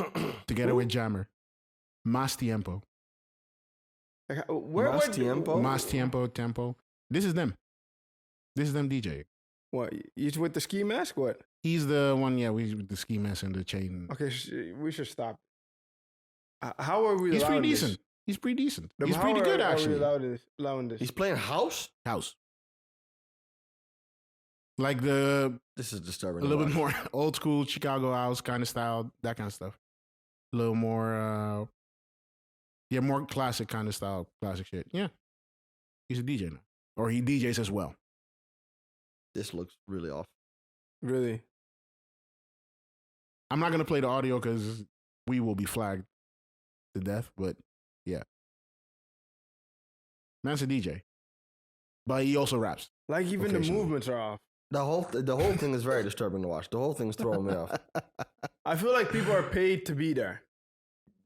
together with Jammer. Mas Tiempo. Like, Mas Tiempo? Mas Tiempo, Tempo. This is them. This is them DJ. What? He's with the ski mask? What? He's the one, with the ski mask and the chain. Okay, we should stop. How are we? He's pretty allowing this? decent. He's pretty decent. Then He's how pretty good, are we actually. allowing this? He's playing house? House. Like the This is disturbing. a little bit more old school Chicago house kind of style, that kind of stuff. A little more, more classic kind of style, classic shit. Yeah. He's a DJ now. Or he DJs as well. This looks really off. Really? I'm not going to play the audio because we will be flagged to death, but yeah. Man's a DJ. But he also raps. Like even the Occasionally. movements are off. The whole thing is very disturbing to watch. The whole thing's throwing me off. I feel like people are paid to be there.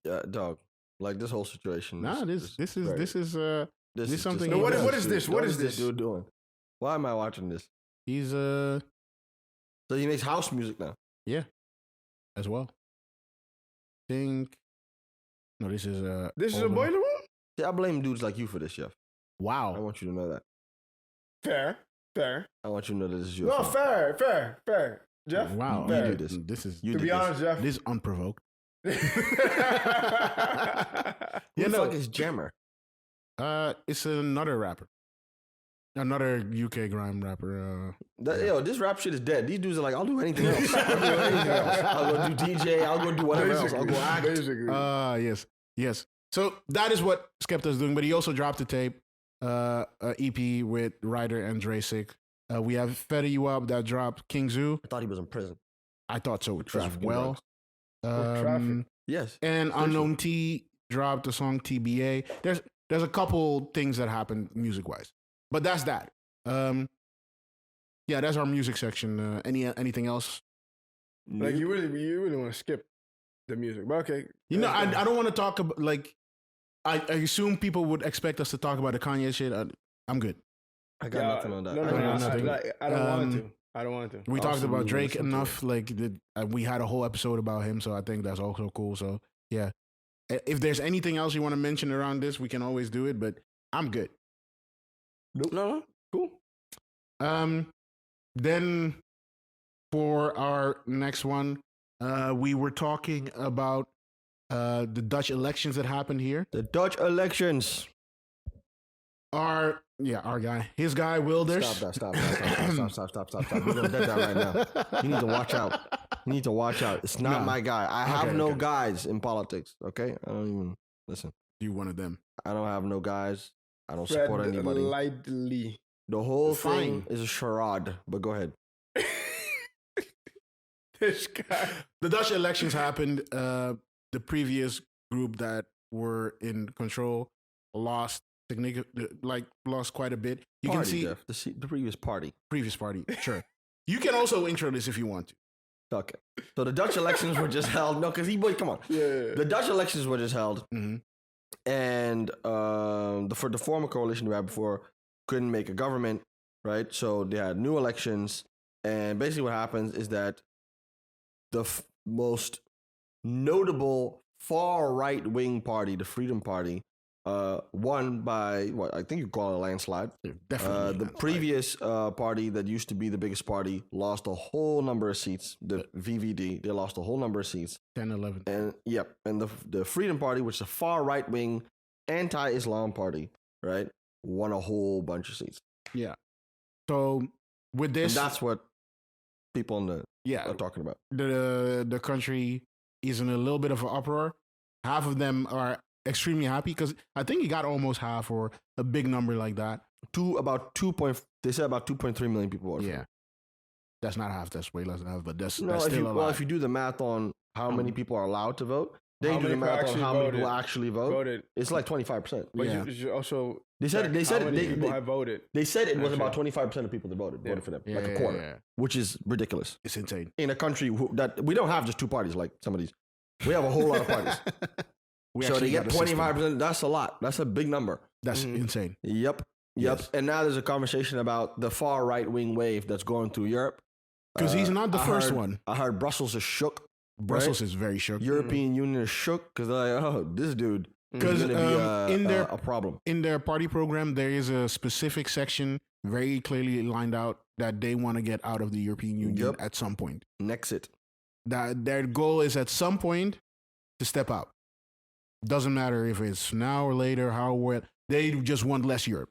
Yeah, dog. Like this whole situation. Nah, this is something. No, what is this? What is this dude doing? Why am I watching this? He's So he makes house music now. as well. Think. No, this is This is a boiler room? See, I blame dudes like you for this, Jeff. I Wow. want you to know that. Fair. I want you to know that this is your No, fault. fair. Jeff? Wow. You fair. do this. This is You To did be this. honest, Jeff. this is unprovoked. Who Yeah, the no. fuck is Jammer? It's another rapper. Another UK grime rapper. Yo, this rap shit is dead. These dudes are like, I'll do anything else. I'll do anything else. I'll go do DJ. I'll go do whatever else. I'll go act. Basically. Yes. So that is what Skepta's doing, but he also dropped a tape, a EP with Ryder and Drake. We have Fed You Up that dropped King Zoo. I thought he was in prison. I thought so as Trafficking well. traffic. Yes. And Unknown T dropped the song TBA. There's a couple things that happened music wise, but that's that. Yeah, that's our music section. Anything else? Like you really want to skip the music, but okay. You know, I don't want to talk about like. I assume people would expect us to talk about the Kanye shit. I'm good. I got nothing on that. No, I got nothing. I don't want to. We I'll talked also about be Drake listening to enough. Like we had a whole episode about him, so I think that's also cool. So yeah, if there's anything else you want to mention around this, we can always do it. But I'm good. Nope. No. Cool. Then for our next one, we were talking about the Dutch elections that happened here. The Dutch elections. Our guy, his guy Wilders. Stop. We're gonna dead that right now. You need to watch out. You need to watch out. It's not No. my guy. I have Okay, no okay. guys in politics. Okay, I don't even listen. You one of them. I don't have no guys. I don't support anybody. Lightly. The whole Fine. thing is a charade. But go ahead. This guy. The Dutch elections happened. The previous group that were in control lost lost quite a bit. You Party, can see Jeff. The previous party. previous party. Sure. You can also intro this if you want to. Okay. So the Dutch elections were just held. No, because come on. Yeah. The Dutch elections were just held, Mm-hmm. and for the former coalition we had before couldn't make a government, right? So they had new elections, and basically what happens is that the most notable far right wing party, the Freedom Party, won by what I think you call it a landslide. Definitely. The previous party that used to be the biggest party lost a whole number of seats. The VVD, they lost a whole number of seats. 10, 11. And and the Freedom Party, which is a far right wing anti-Islam party, right, won a whole bunch of seats. Yeah. So with And this, that's what people in the yeah, are talking about. the country is in a little bit of an uproar. Half of them are extremely happy because I think he got almost half or a big number like that. They said about 2.3 million people voted. Yeah. That's not half. That's way less than half, but that's No, still a lot. if you do the math on how many people are allowed to vote, then How you do the many people math on how actually many people voted? actually vote. Voted. It's like 25%. But Yeah. you should also. They said check they said how it- many they- people they- have voted. They said it was Actually. about 25% of people that voted for them, Yeah, like a yeah, quarter, yeah. which is ridiculous. It's insane. In a country that we don't have just two parties like some of these. We have a whole lot of parties. We So actually they get got a system. 25%. That's a lot. That's a big number. That's Mhm. insane. Yep. Yes. And now there's a conversation about the far right wing wave that's going through Europe. Because he's not the I first heard- one. I heard Brussels is shook. Brussels is very shook. European Union is shook because they're like, oh, this dude is 'Cause, going to be in their- a problem. In their party program, there is a specific section very clearly lined out that they want to get out of the European Union Yep. at some point. Nexit. That their goal is at some point to step out. Doesn't matter if it's now or later, they just want less Europe.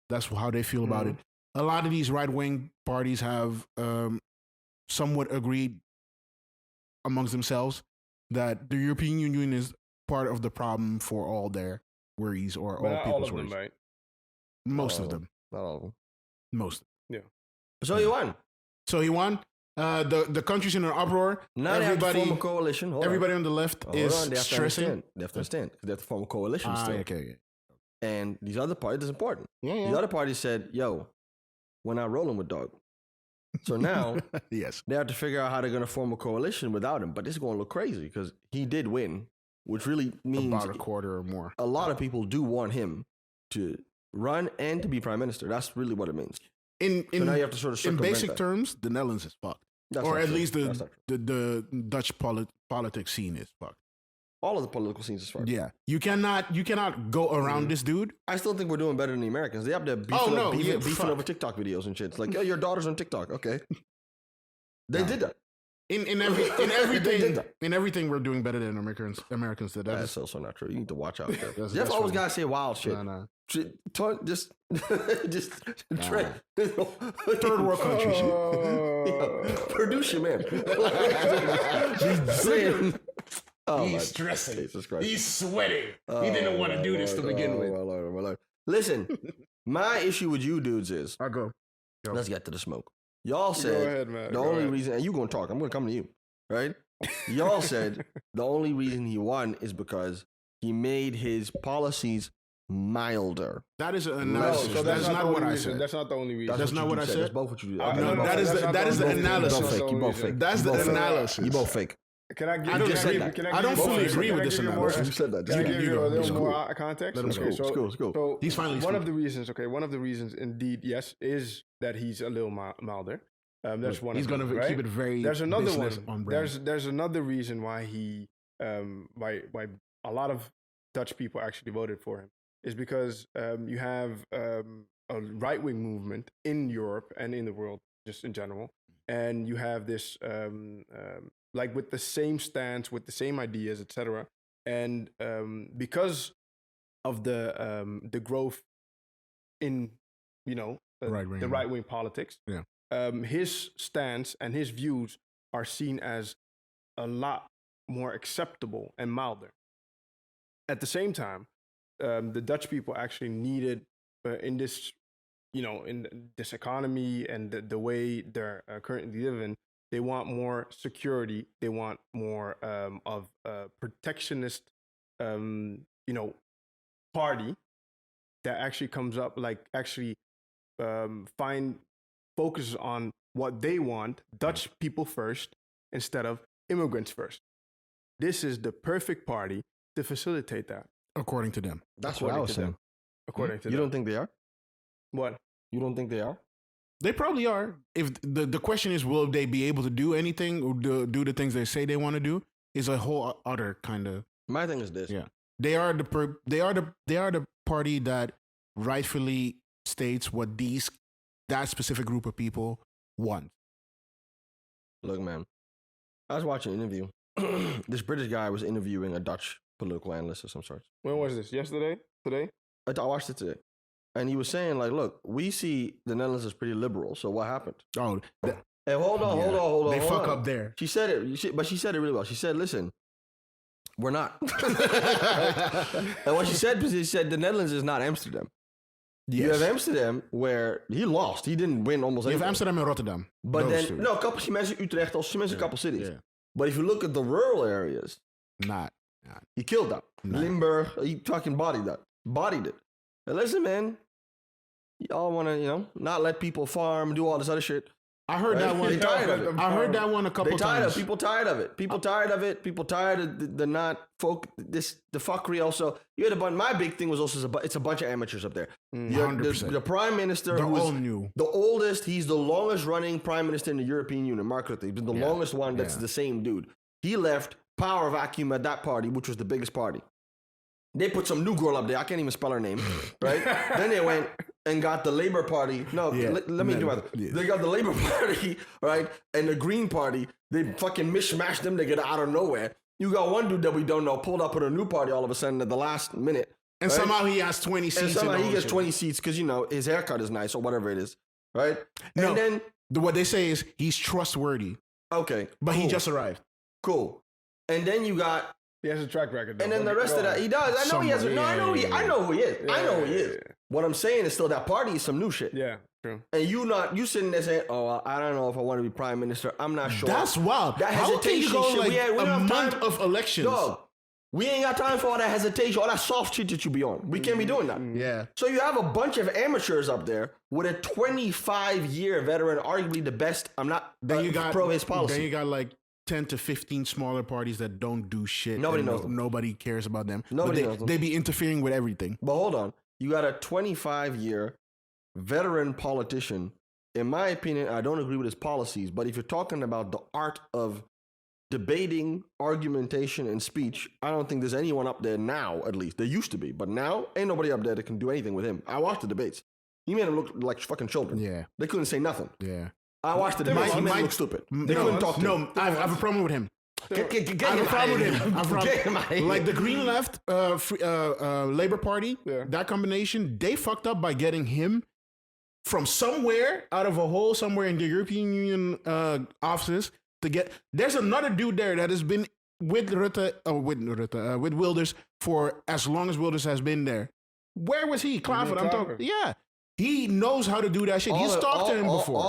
That's how they feel about it. A lot of these right wing parties have somewhat agreed amongst themselves that the European Union is part of the problem for all their worries or But all not people's all of them, worries. right? Most Oh. of them. Not all of them. Most. So you won. So he won. The country's in an uproar. Now they have to Everybody, form a coalition. Hold everybody on the left on. is Hold on. They have to stressing. understand. They have to understand. 'Cause they have to form a coalition still. Okay. And these other parties, this is important. Yeah, These other parties said, yo, we're not rolling with dog. So now Yes. they have to figure out how they're going to form a coalition without him. But it's going to look crazy because he did win, which really means About a quarter or more. a lot of people do want him to run and to be prime minister. That's really what it means. In So now you have to sort of in circumvent basic that. terms, the Netherlands is fucked. That's Or not at true. least That's not true. the Dutch politics scene is fucked. All of the political scenes is fucked. Yeah. You cannot go around this dude. I still think we're doing better than the Americans. They have to beefing, Oh, no, yeah, beefing fuck. over TikTok videos and shit. It's like, oh, your daughter's on TikTok. Okay. They did that. In everything we're doing better than Americans did. That That's is also not true. You need to watch out. That's Jeff always funny. got to say wild shit. Nah. Just tread. Third world countries. Produce your man. Just saying. Oh, He's my stressing. Jesus Christ. He's sweating. He didn't want to do this to begin with. My Lord, my Lord. Listen, my issue with you dudes is, I'll go. let's get to the smoke. Y'all Go said ahead, man. the Go only ahead. reason, and you going to talk, I'm going to come to you, right? Y'all said the only reason he won is because he made his policies milder. That is an No, analysis. so that's the not only what I reason. said. That's not the only reason. That's not what I That's said. both what you do. No, Okay, No, both that fake. is the that's that is the not the only reason. analysis. You both That's fake. not You the both only fake. That's the You both fake. analysis. You both fake. Can I give? I don't can say give- that. can I don't give you fully more- agree can with I this give you more- analysis. You said that. Can I Just give you you go. a It's little cool. more context? Let him Okay, speak. It's cool. So He's finally one of speaking. the reasons. Okay, one of the reasons, indeed, yes, is that he's a little milder. That's one. He's of them, gonna right? keep it very. There's another business one. on brand. There's another reason why he why a lot of Dutch people actually voted for him is because you have a right wing movement in Europe and in the world just in general, and you have this like with the same stance, with the same ideas, etc. And because of the growth in Right-wing. the right wing politics, Yeah. His stance and his views are seen as a lot more acceptable and milder. At the same time, the Dutch people actually needed in this, in this economy and the way they're currently living, they want more security. They want more of a protectionist, party that actually comes up, like actually focuses on what they want, Dutch people first, instead of immigrants first. This is the perfect party to facilitate that. according to them. That's what I was saying. According to You them. don't think they are? What? You don't think they are? They probably are. If the question is, will they be able to do anything or do the things they say they want to do? Is a whole other kind of. My thing is this. Yeah. They are the party that rightfully states what that specific group of people want. Look, man, I was watching an interview. This British guy was interviewing a Dutch political analyst of some sort. When was this? Yesterday? Today? I watched it today. And he was saying, like, look, we see the Netherlands as pretty liberal. So what happened? Oh, Hey, hold on. they hold fuck on. up there. She said it, but she said it really well. She said, listen, we're not. And what she said was, she said the Netherlands is not Amsterdam. You have Amsterdam where he lost. He didn't win almost You have anything. Amsterdam and Rotterdam. But Those then, two. no, a couple, she mentioned Utrecht, also she mentioned a couple cities. Yeah. But if you look at the rural areas, Not. he killed that. Nah. Limburg, he fucking bodied that. Bodied it. And listen, man, y'all want to, not let people farm, do all this other shit. I heard that Right? one. They tired of it. I heard that one a They couple tired times. of people tired of it. People tired of it. People tired of the not folk. The fuckery. Also, you had a bunch. My big thing was also it's a bunch of amateurs up there. You have 100%. The prime minister, They're who all is new. the oldest. He's the longest running prime minister in the European Union. Mark Rutte. He's been the longest one. That's Yeah. the same dude. He left power vacuum at that party, which was the biggest party. They put some new girl up there. I can't even spell her name, right? Then they went and got the Labour Party. No, Yeah. let me do it. Yeah. They got the Labour Party, right? And the Green Party. They fucking mishmashed them to get out of nowhere. You got one dude that we don't know pulled up with a new party all of a sudden at the last minute. And right? somehow he has 20 seats. And somehow in the he whole gets shit. 20 seats because, his haircut is nice or whatever it is, right? No. And then, What they say is he's trustworthy, okay. but he cool, just arrived. Cool. And then you got, He has a track record. Though. and then the rest of that, he does. I know he has, Somewhat, I know yeah. I know who he is. I know who he is. Yeah. What I'm saying is still that party is some new shit. Yeah, true. And you sitting there saying, oh, I don't know if I want to be prime minister. I'm not sure. That's wild. That How can you hesitation go shit, like we don't a have month time. of elections? Dog, We ain't got time for all that hesitation, all that soft shit that you be on. We can't be doing that. Yeah. So you have a bunch of amateurs up there with a 25-year veteran, arguably the best. I'm not Then you got pro his policy. Then you got like 10 to 15 smaller parties that don't do shit. Nobody and knows them. Nobody cares about them. Nobody But knows them. they be interfering with everything. But hold on. You got a 25-year veteran politician. In my opinion, I don't agree with his policies, but if you're talking about the art of debating, argumentation, and speech, I don't think there's anyone up there now, at least. There used to be, but now ain't nobody up there that can do anything with him. I watched the debates. He made them look like fucking children. Yeah. They couldn't say nothing. Yeah. I watched the debates. He made them look stupid. They couldn't talk to him. No, I have a problem with him. Get I have a problem with him. Get him out of here. Like the Green Left, Labor Party, Yeah. that combination, they fucked up by getting him from somewhere out of a hole somewhere in the European Union offices to get. There's another dude there that has been with with Wilders for as long as Wilders has been there. Where was he? Clifford, I'm talking. Yeah, he knows how to do that shit. He's talked to him before.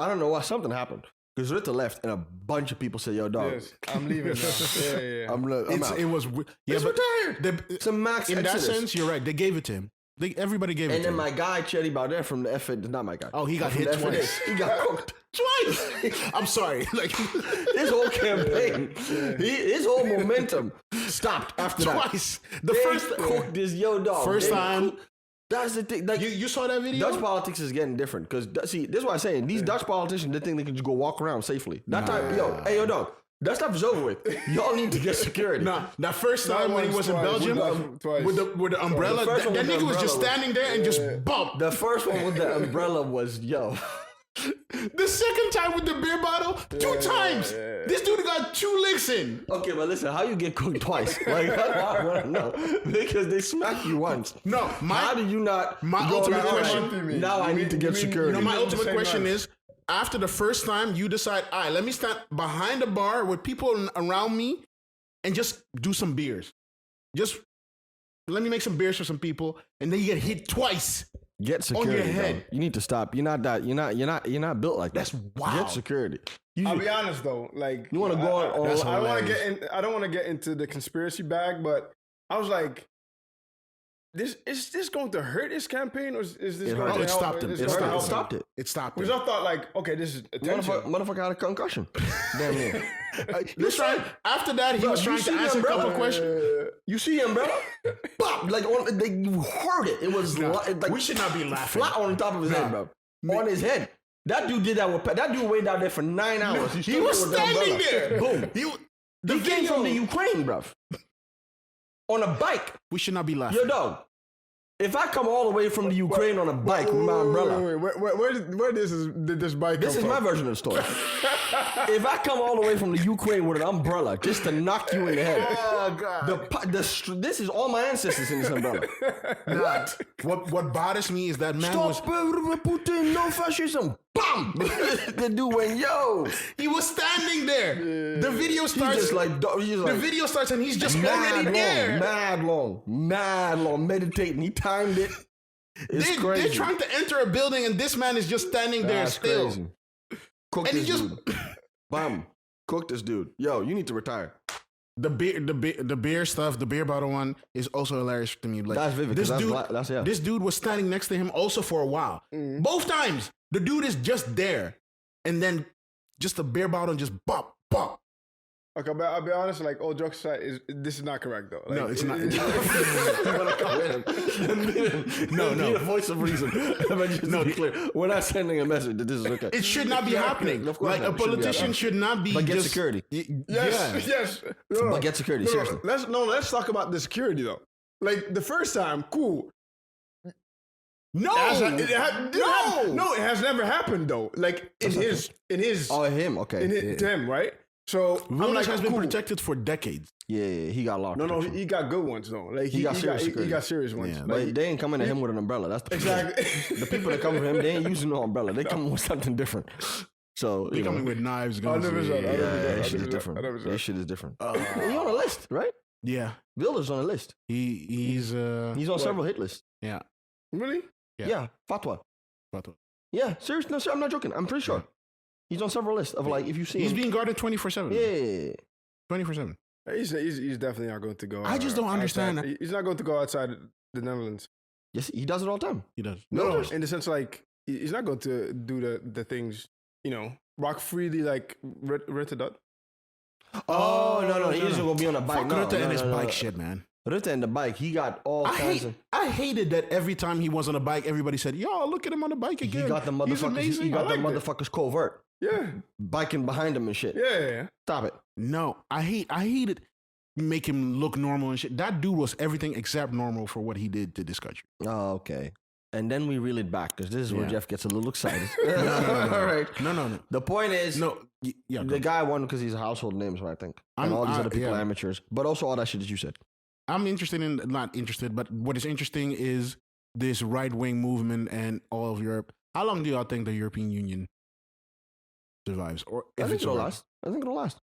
I don't know why something happened. Because Rutte left and a bunch of people said, yo, dog. Yes, I'm leaving now. Yeah. I'm out. It was. Yeah, He's but retired. It's a max in that exodus. sense, you're right. They gave it to him. Everybody gave it And to then him. my guy, Chetty Baudet from the F. Not my guy. Oh, he got From hit the FNA. twice. He got cooked. Twice. I'm sorry. Like His whole campaign, his whole momentum stopped after twice. that. The They first cooked this yo dog. First They time. cooked- That's the thing. Like, you saw that video? Dutch politics is getting different because see, this is what I'm saying. These Dutch politicians, they think they can just go walk around safely. That time, yo, dog, that stuff is over with. Y'all need to get security. Nah, that first time when he was in Belgium twice. with the umbrella, The first that one with the nigga was just umbrella standing there and just bump. The first one with the umbrella was yo. The second time with the beer bottle, two times. This dude got 2 licks in. Okay, but listen, how you get cooked twice? Like, that's what I want to know. Because they smack you once. No, How do you not? my go, ultimate "All right, question- Now I need to get security. No, my mean the ultimate same question month. is, after the first time, you decide, all right, let me stand behind the bar with people around me and just do some beers. Just let me make some beers for some people, and then you get hit twice. Get security. your head. Dog. You need to stop. You're not that. You're not built like that. That's wild. Get security. You, I'll be honest though, like You wanna go on- That's I want to hilarious. get in. I don't want to get into the conspiracy bag, but I was like, is this going to hurt his campaign, or is this It going hurt. to It help? stopped him. It's It going to it help stopped him? it. It stopped Because him. I thought like, okay, this is attention. Motherfucker had a concussion. Damn near. He was trying, after that, he was you trying to see ask the a couple umbrella? questions. You see him, brother? Bop! Like you heard it. It was like We should not be laughing. flat on top of his head, bro. On his head. That dude did that with that dude waited out there for 9 hours. He stood was there with the standing umbrella. there. Boom. The He came video. from the Ukraine, bro. On a bike. We should not be laughing. Yo, dog. If I come all the way from the Ukraine on a bike with my umbrella, Where did this bike this come is from? my version of the story. If I come all the way from the Ukraine with an umbrella just to knock you in the head, Oh God! this is all my ancestors in this umbrella. Nah. What bothers me is that man Stop Putin, no fascism. Bam! The dude went, yo. he was standing there. The video He's starts. just like, the video starts and he's just already there. mad long, meditating. He timed it. It's crazy. They're trying to enter a building and this man is just standing there That's still. crazy. Cook And he this just dude. Bam. Cook this dude. Yo, you need to retire. the beer stuff, the beer bottle one is also hilarious to me. Like That's vivid. This 'cause dude, that's yeah. this dude was standing next to him also for a while. Both times, the dude is just there, and then just a beer bottle and just bop bop. Okay, but I'll be honest. Like, all jokes aside, this is not correct though. Like, No, it's not. No. Be the voice of reason. But just to be clear, we're not sending a message that this is okay. It should not be happening. Of course Like not. a It shouldn't be politician happening. should not be But get just security. Yes. No, But get security, seriously. Let's talk about the security though. Like the first time, cool. No, It has never happened though. Like in his Oh, him. Okay. to him, right? So I'm Wilders like, has been cool. protected for decades. Yeah, he got locked. No, he got good ones though. Like He got serious he security. got serious ones. Yeah, Like, But they ain't coming to him with an umbrella. That's the exactly. The people that come to him, they ain't using no umbrella. They come with something different. So They you know, coming with knives, guns. 100%. yeah, I that don't shit is know. different. I don't know. That shit is different. He on a list, right? Yeah, Wilder's on a list. he's He's on several hit lists. yeah. Really? Yeah. Yeah, fatwa. But Yeah, seriously, no, sir, I'm not joking. I'm pretty sure. He's on several lists of like if you see he's him. being guarded 24/7. Yeah. 24/7. He's definitely not going to go. I just don't understand. Outside. He's not going to go outside the Netherlands. Yes, he does it all the time. He does. No, in the sense like he's not going to do the things, rock freely like Rutte. Oh, no. He isn't going to be on a bike. Fuck No, Rutte no, and his no, bike no. shit, man. Rutte and the bike, he got all kinds of... I hated that every time he was on a bike, everybody said, "Yo, look at him on the bike again." He got the He's motherfuckers. amazing. He got I the liked it. motherfuckers covert, Yeah, biking behind him and shit. yeah. Stop it. No, I hated make him look normal and shit. That dude was everything except normal for what he did to this country. Oh, okay. And then we reel it back because this is where Yeah. Jeff gets a little excited. No. All right. No. The point is, No, yeah, the guy won because he's a household name, so I think. And all these other people are amateurs. But also all that shit that you said. I'm not interested, but what is interesting is this right-wing movement and all of Europe. How long do y'all think the European Union survives? Or I if think it's it'll over? last. I think it'll last.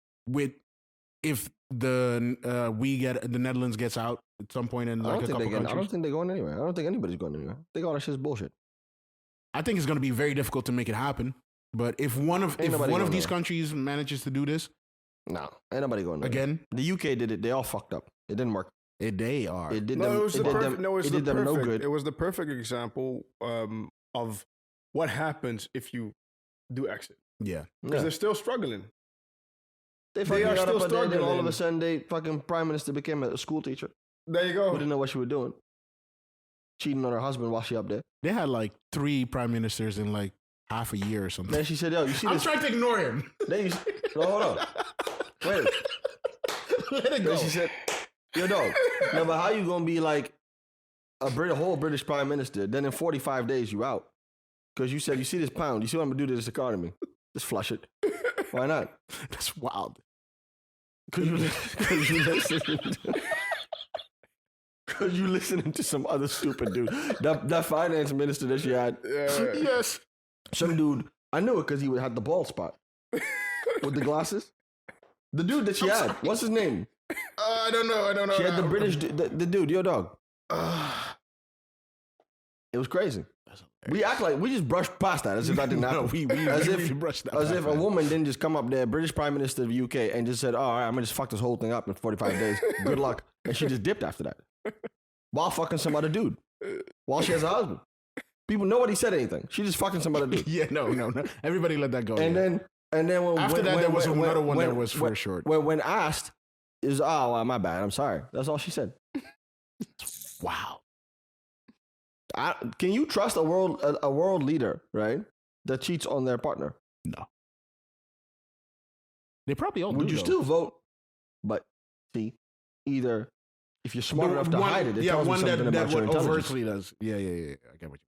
If the Netherlands gets out at some point in like a couple I countries, don't think they're going anywhere. I don't think anybody's going anywhere. I think all that shit's bullshit. I think it's going to be very difficult to make it happen. But if one of nobody going these nowhere. countries manages to do this No, ain't nobody going anywhere. again, The UK did it. They all fucked up. It didn't work. they are. It did No, them. it was It the did perfect. them. No, it's It the did them no perfect. good. It was the perfect example of what happens if you do exit. Yeah. Because Yeah. they're still struggling. They They fucking are got still up and then all of struggling. a sudden, they fucking prime minister became a school teacher. There you Who go. didn't know what she was doing. Cheating on her husband while she up there. They had like 3 prime ministers in like half a year or something. Then she said, "Yo, you see I'm this?" trying to ignore him. Then you, no, hold on. Wait. Let it go. Then she said, "Yo, dog. No, but how you gonna be like a whole British prime minister? Then in 45 days you out because you said, you see this pound? You see what I'm gonna do to this economy? Just flush it. Why not? That's wild. Because you listening to some other stupid dude. That finance minister that she had, Yes. some dude. I knew it because he had the bald spot with the glasses. The dude that she had, what's his name? I don't know. She had the British, the dude, your dog. It was crazy. We act like we just brushed past that as if that didn't happen. we as really if brushed that as back, if a man. woman didn't just come up there, British Prime Minister of the UK, and just said, "Oh, all right, I'm gonna just fuck this whole thing up in 45 days. Good luck." And she just dipped after that, while fucking some other dude, while she has a husband. People, nobody said anything. She just fucking some other dude. Yeah, no. Everybody let that go. And yeah. then when, After that, there was another one that was for short. When asked, is oh well, my bad. I'm sorry. That's all she said. Wow. Can you trust a world leader, right, that cheats on their partner? No. They probably all Would do, you though. still vote? But see, either if you're smart enough to one- hide it, it yeah, tells you one something that about your what intelligence. overtly does. Yeah. I get what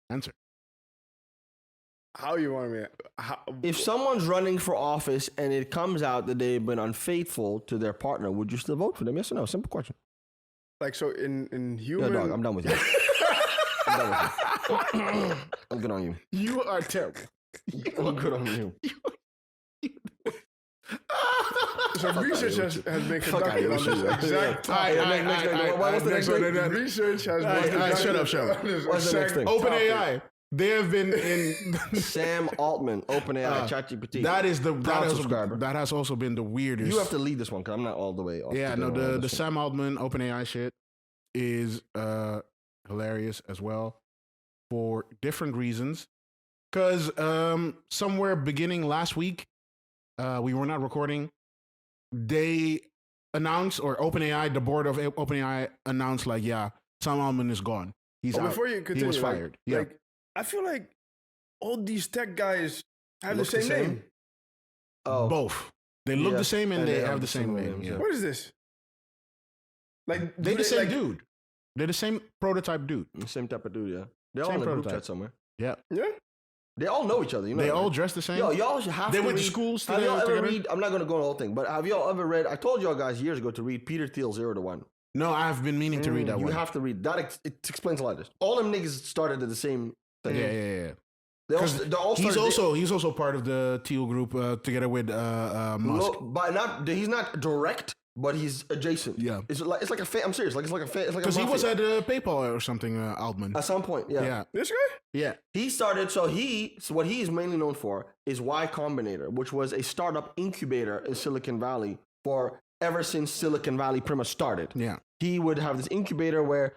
you. Answer. How you want me? If someone's running for office and it comes out that they've been unfaithful to their partner, would you still vote for them? Yes or no? Simple question. like so in Yo, human. dog, I'm done with you. I'm done with you. I'm good on you. You are terrible. I'm good on you. So research has been Fuck out conducted of on here, this yeah. exact Yeah. topic. Alright, what's the next thing? Research has been Alright, shut up. on this What's the next exact thing? topic. OpenAI. They have been in. Sam Altman, OpenAI, ChatGPT. That is the Proud subscriber. that has also been the weirdest. You have to lead this one because I'm not all the way off. Yeah, no, together on the this one. Sam Altman OpenAI shit is hilarious as well for different reasons. Because somewhere beginning last week, we were not recording. They announced, or OpenAI, the board of OpenAI announced, like, yeah, Sam Altman is gone. He's But out. before you continue, he was like- fired. Yeah. Like, I feel like all these tech guys have the Look the same same? name. Oh, Both. They look Yeah, the same and they have the same name. names, Yeah. What is this? Like They're do the they, same like, dude. They're the same prototype dude. same type of dude, yeah. They're all Same in a group prototype. chat somewhere. Yeah. Yeah. They all know each other. You know They that, all right? dress the same. Yo, y'all should have They to went to read- schools Have y'all ever together? read? I'm not going to go on the whole thing, but have y'all ever read? I told y'all guys years ago to read Peter Thiel's 0 to 1. No, I've been meaning to read that You one. have to read that. It explains a lot of this. All them niggas started at the same thing. Yeah. They all, 'Cause they all He's started. he's also part of the Teal group together with Musk. But not. He's not direct, but he's adjacent. Yeah. It's like I'm serious. Like it's like a Because he was at PayPal or something, Altman. at some point. Yeah. Yeah. This guy? Yeah. He started. So what he is mainly known for is Y Combinator, which was a startup incubator in Silicon Valley for ever since Silicon Valley pretty much started. Yeah. He would have this incubator where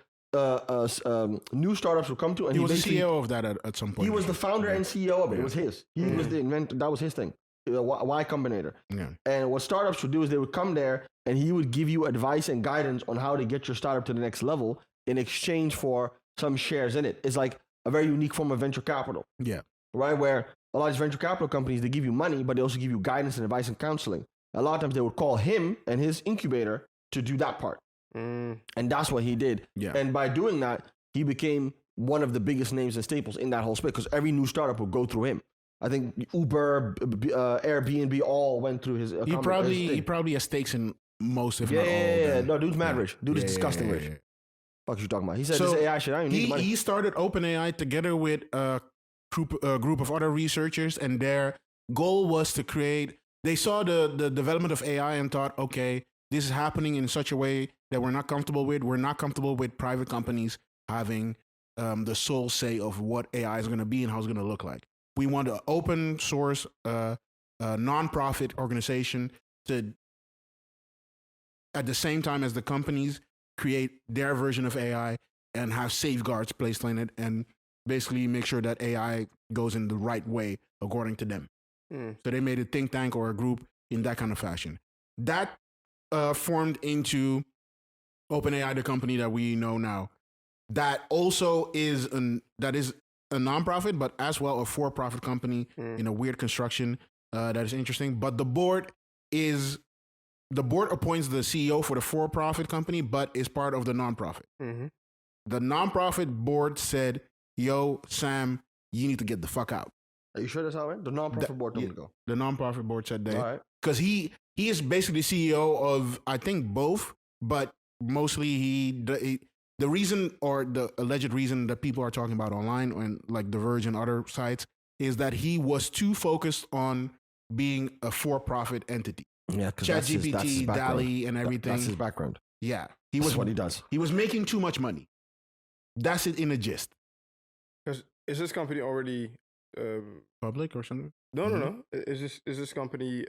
new startups would come to, and He was the basically- CEO of that at some point. He was the founder and CEO of it. It Yeah. was his. He was the inventor. That was his thing. Y Combinator. Yeah. And what startups would do is they would come there and he would give you advice and guidance on how to get your startup to the next level in exchange for some shares in it. It's like a very unique form of venture capital, Yeah. right? Where a lot of these venture capital companies, they give you money, but they also give you guidance and advice and counseling. A lot of times they would call him and his incubator to do that part. And that's what he did. Yeah. And by doing that, he became one of the biggest names and staples in that whole space because every new startup would go through him. I think Uber, Airbnb all went through his. He probably has stakes in most, if not all. Yeah. of them. No, dude's mad rich. Dude is Yeah, disgusting yeah, rich. yeah. Fuck you talking about? He said So, this AI shit. I don't need money. He started OpenAI together with a group of other researchers, and their goal was to create. They saw the development of AI and thought, okay, this is happening in such a way that we're not comfortable with. We're not comfortable with private companies having the sole say of what AI is going to be and how it's going to look like. We want an open source, nonprofit organization to, at the same time as the companies, create their version of AI and have safeguards placed on it and basically make sure that AI goes in the right way according to them. So they made a think tank or a group in that kind of fashion. That formed into OpenAI, the company that we know now. That also is a nonprofit, but as well a for-profit company in a weird construction that is interesting. But the board appoints the CEO for the for-profit company, but is part of the nonprofit. The nonprofit board said, "Yo, Sam, you need to get the fuck out." Are you sure that's how it went? The nonprofit board told me to go. The nonprofit board said All that right. because he is basically CEO of, I think, both, but mostly the reason or the alleged reason that people are talking about online and like The Verge and other sites is that he was too focused on being a for-profit entity. Yeah, because ChatGPT, DALL-E, and everything. That's his background. Yeah, That's what he does. He was making too much money. That's it in a gist. Because is this company already Public or something? No. Is this company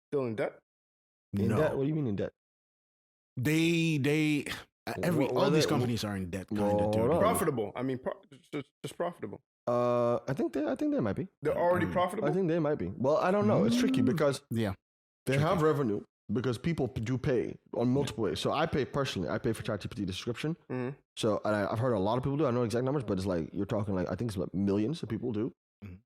still in debt? In No. debt? What do you mean in debt? They What all are these they- companies are in debt kind Well, of too. hold on. Profitable. I mean, just profitable. I think they might be. They're already profitable. I think they might be. Well, I don't know. It's tricky because Yeah. they have revenue because people do pay on multiple ways. So I pay personally. I pay for ChatGPT subscription. So and I've heard a lot of people do. I know exact numbers, but it's like you're talking like I think it's like millions of people do.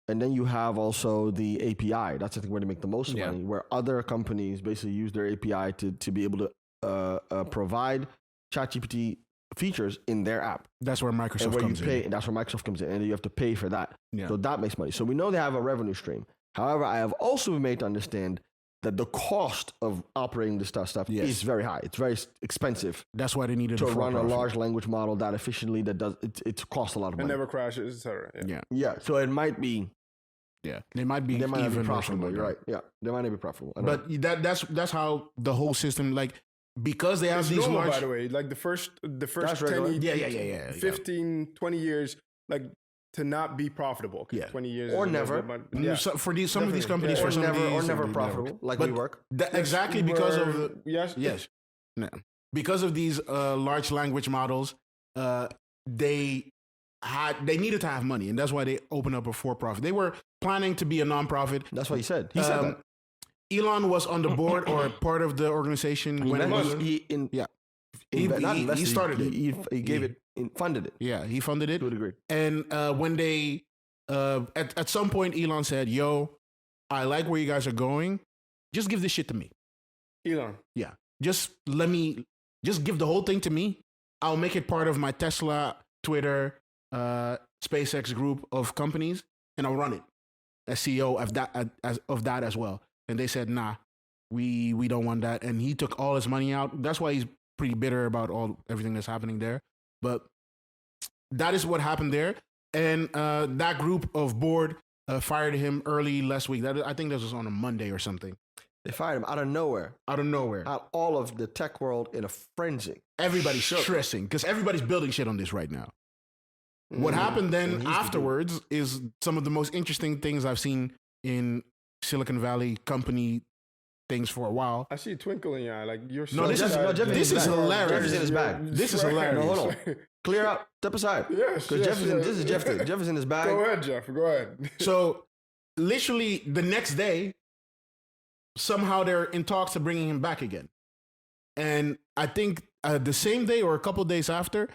And then you have also the API. That's I think where they make the most Yeah. money. Where other companies basically use their API to be able to provide ChatGPT features in their app. That's where And Microsoft where you comes pay, in. and that's where Microsoft comes in, and you have to pay for that. Yeah. So that makes money. So we know they have a revenue stream. However, I have also been made to understand that the cost of operating this stuff Yes. is very high. It's very expensive That's why they needed to a run a for-profit. large language model that efficiently. That does it costs a lot of It money. never crashes, etc. Yeah. Yeah, Yeah, so it might be yeah. They might be they might not even be or profitable. something You're like right. Yeah, they might not be profitable. I that. don't But that's how the whole system, like, because they have It's these normal, large. by the way. Like the first That's 10, regular. Yeah. 15, 20 years, like to not be profitable. 'Cause Yeah. 20 years Or is a never. little bit, but yeah. So for these, some of these Definitely. companies, Yeah. for or some never of or these, never they profitable like But we work. exactly because of yes. yes, no. Because of these large language models, they needed to have money, and that's why they opened up a for-profit. They were planning to be a nonprofit. That's what he said. He said that. Elon was on the board or part of the organization when it was. He started it. He gave it, funded it Yeah, he funded it. to a degree. And when they, at some point, Elon said, "Yo, I like where you guys are going. Just give this shit to me. Elon. Yeah, just give the whole thing to me. I'll make it part of my Tesla, Twitter, SpaceX group of companies, and I'll run it as CEO of that as well." And they said, "Nah, we don't want that." And he took all his money out. That's why he's pretty bitter about everything that's happening there. But that is what happened there. And that group of board fired him early last week. I think that was on a Monday or something. They fired him out of nowhere. Out of nowhere. Out all of the tech world in a frenzy. Everybody's stressing because everybody's building shit on this right now. What happened then afterwards is some of the most interesting things I've seen in Silicon Valley company things for a while. I see a twinkle in your eye. Like you're No, this is hilarious. Jeff is in his bag. This is hilarious. No, hold on. Clear out. Step aside. Yes. Because this is Jeff. Jeff is in his bag. Go ahead, Jeff. Go ahead. So literally the next day, somehow they're in talks of bringing him back again. And I think the same day or a couple of days after,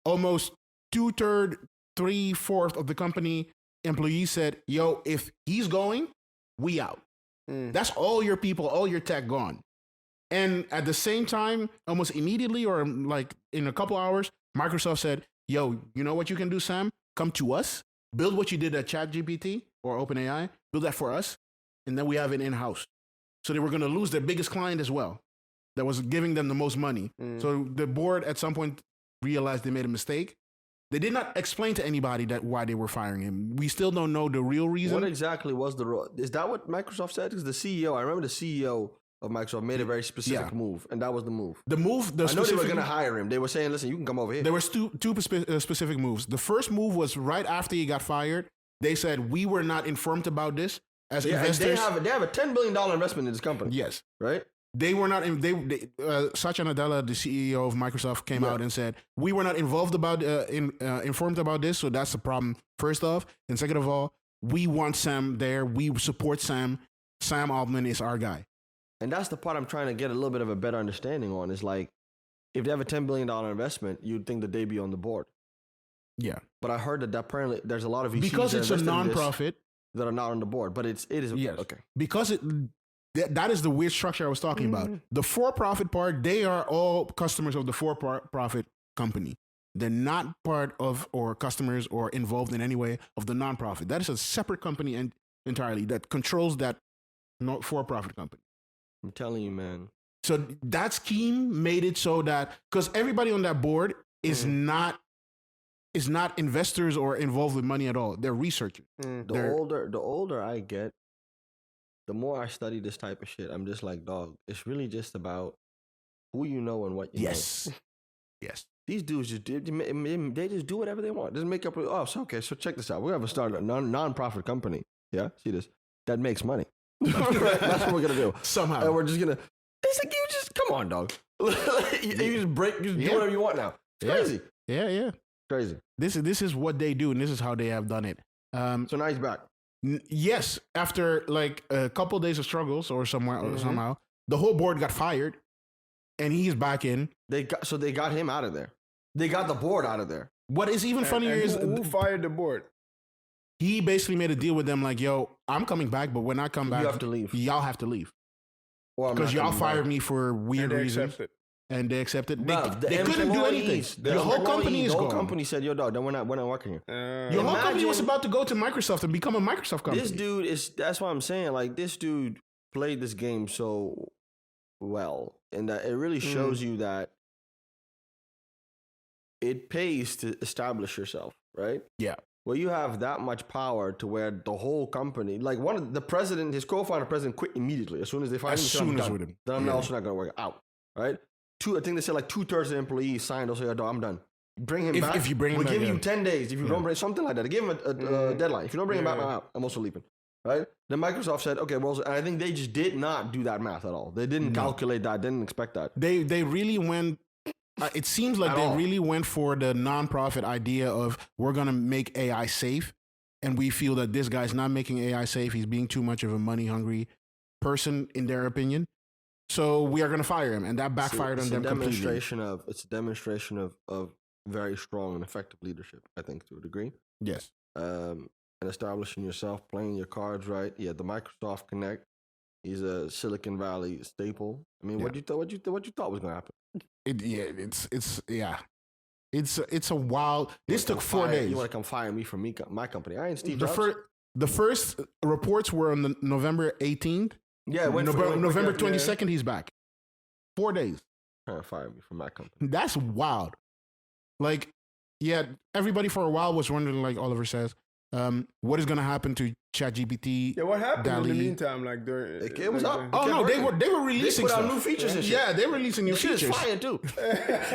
almost 2/3, 3/4 of the company employees said, yo, if he's going, we out. That's all your people, all your tech gone. And at the same time, almost immediately or like in a couple hours, Microsoft said, yo, you know what you can do, Sam? Come to us, build what you did at ChatGPT or OpenAI, build that for us, and then we have it in-house. So they were going to lose their biggest client as well that was giving them the most money. So the board at some point realized they made a mistake. They did not explain to anybody that why they were firing him. We still don't know the real reason. What exactly was the role? Is that what Microsoft said? Because the CEO, I remember the CEO of Microsoft made a very specific move, and that was the move. The move, the I know they were going to hire him. They were saying, listen, you can come over here. There was two specific moves. The first move was right after he got fired. They said, we were not informed about this as investors. They have a $10 billion investment in this company. Yes. Right? They were not. Satya Nadella, the CEO of Microsoft, came out and said we were not informed about this. So that's the problem. First off, and second of all, we want Sam there. We support Sam. Sam Altman is our guy. And that's the part I'm trying to get a little bit of a better understanding on. Is like, if they have a $10 billion investment, you'd think that they'd be on the board. Yeah, but I heard that apparently there's a lot of VCs because it's a nonprofit that are not on the board. But it is yes. Okay because that is the weird structure I was talking about. The for-profit part, they are all customers of the for-profit company. They're not part of or customers or involved in any way of the nonprofit. That is a separate company entirely that controls that for-profit company. I'm telling you, man. So that scheme made it so that because everybody on that board is not investors or involved with money at all. They're researchers. The older I get, the more I study this type of shit, I'm just like, dog, it's really just about who you know and what you know. Yes. These dudes just they just do whatever they want. Just make up. Oh, so okay. So check this out. We're gonna start a non-profit company. Yeah, see this? That makes money. That's what we're gonna do somehow. And we're just gonna. It's like you just come on, dog. you just do whatever you want now. It's crazy. Yeah. Crazy. This is what they do, and this is how they have done it. So now he's back. Yes, after like a couple of days of struggles or somehow, the whole board got fired, and he's back in. They got him out of there. They got the board out of there. What is even funnier is who fired the board? He basically made a deal with them, like, "Yo, I'm coming back, but when I come back, you have to leave. Y'all have to leave because y'all fired me for weird reasons." And they accepted. They couldn't do anything. The whole company is gone. The whole company said, "Yo, dog, we're not working here." Your whole company was about to go to Microsoft and become a Microsoft company. This dude that's what I'm saying. Like, this dude played this game so well, and that it really shows you that it pays to establish yourself, right? Yeah. Well, you have that much power to where the whole company, like the president, his co-founder president quit immediately as soon as they fired him. Then I'm also not going to work out, right? I think they said like 2/3 of the employees signed. Also, I'm done. Bring him back. If you bring him we'll back, give you 10 days. If you don't bring something like that, they give him a deadline. If you don't bring him back, I'm out. I'm also leaving. Right? Then Microsoft said, okay, well, and I think they just did not do that math at all. They didn't calculate that. Didn't expect that. They really went. It seems like they really went for the nonprofit idea of we're gonna make AI safe, and we feel that this guy's not making AI safe. He's being too much of a money hungry person, in their opinion. So we are going to fire him, and that backfired on them completely. It's a demonstration of very strong and effective leadership, I think, to a degree. Yes. And establishing yourself, playing your cards right. Yeah, the Microsoft Connect. He's a Silicon Valley staple. I mean, what you thought was going to happen? It's a wild. This took 4 days. You want to come fire me from my company? I ain't Steve Jobs. The first reports were on November 18th. Yeah, November 22nd, he's back. 4 days. Trying to fire me from my company. That's wild. Like, yeah, everybody for a while was wondering, like Oliver says, What is going to happen to ChatGPT? Yeah, what happened in the DALL-E? meantime? Like during It was up. Oh no, they were They releasing put out stuff. new features and shit. Yeah, they're releasing new The shit is features. fire too.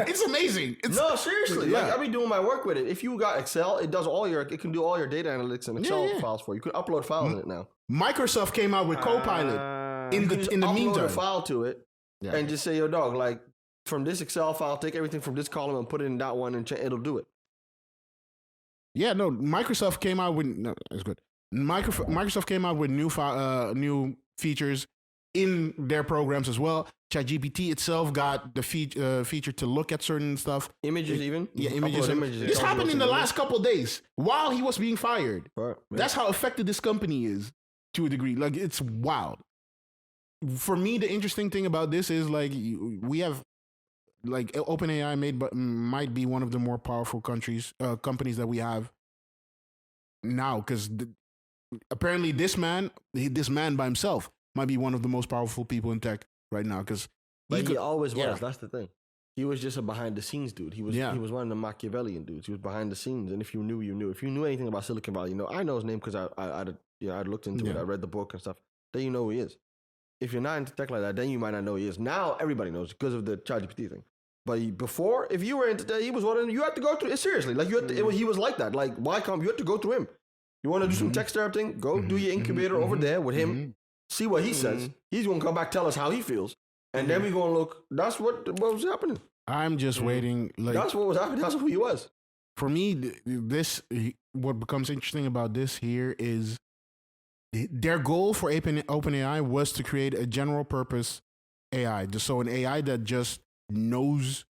It's amazing. It's, No, seriously. Like Yeah. I be doing my work with it. If you got Excel, it can do all your data analytics and Excel yeah. files for you. You can upload files in it now. Microsoft came out with Copilot in You can just the upload meantime. a file to it Yeah. and just say, "Yo, dog, like from this Excel file, take everything from this column and put it in that one, and it'll do it." Yeah, no, Microsoft came out with that's good. Microsoft came out with new features in their programs as well. ChatGPT itself got the feature to look at certain stuff. Images, even Yeah, You images. upload images. it This tells you happened what's in the the last couple of days while he was being fired. Right, yeah. That's how effective this company is to a degree. Like it's wild. For me, the interesting thing about this is like we have like OpenAI might be one of the more powerful companies that we have now because apparently this man by himself might be one of the most powerful people in tech right now because But he always was. yeah. That's the thing. He was just a behind the scenes dude. He was one of the Machiavellian dudes. He was behind the scenes, and if you knew, you knew. If you knew anything about Silicon Valley, you know. I know his name because I'd looked into it. Yeah. I read the book and stuff. Then you know who he is. If you're not into tech like that, then you might not know who he is. Now everybody knows because of the ChatGPT thing. But before, if you were into tech, he was one of them. You had to go through it seriously. Like you had to, he was like that. Like why come? You had to go through him. You want to do some tech startup thing? Go do your incubator over there with him. See what he says. He's gonna come back, tell us how he feels, and then we gonna look. That's what was happening. I'm just waiting. Like That's what was happening. That's who he was. for me, what becomes interesting about this here is their goal for OpenAI was to create a general purpose AI, so an AI that just knows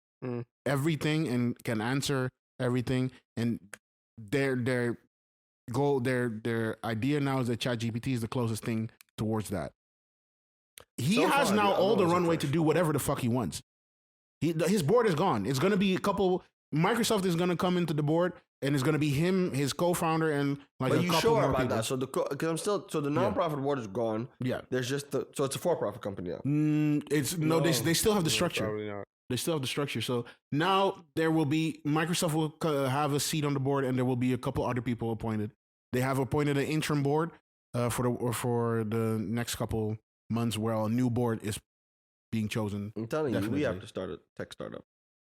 everything and can answer everything. And their goal, their idea now is that ChatGPT is the closest thing towards that. He So has far, now yeah, all the it's a runway push. to do whatever the fuck he wants. His board is gone. It's going to be a couple. Microsoft is going to come into the board, and it's going to be him, his co-founder, and like But a you couple sure more about people. that? So the nonprofit board is gone. Yeah. There's just so it's a for-profit company now. They still have the structure. Probably not. They still have the structure. So now there will be Microsoft will have a seat on the board, and there will be a couple other people appointed. They have appointed an interim board for the next couple months, where a new board is being chosen. I'm telling you, we Definitely. have to start a tech startup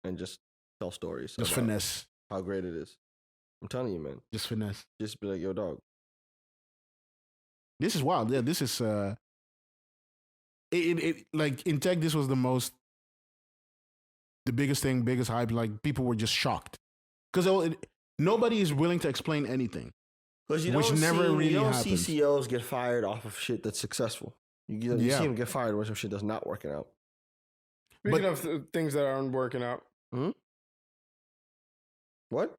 and just tell stories. Just about finesse. how great it is. I'm telling you, man. Just finesse. Just be like, yo, dog. This is wild. Yeah, this is it like in tech, this was the biggest thing, biggest hype. Like people were just shocked because nobody is willing to explain anything. Because you Which don't never see, really you don't happens. see CEOs get fired off of shit that's successful. You Yeah. see them get fired when some shit that's not working out. Speaking of things that aren't working out, What?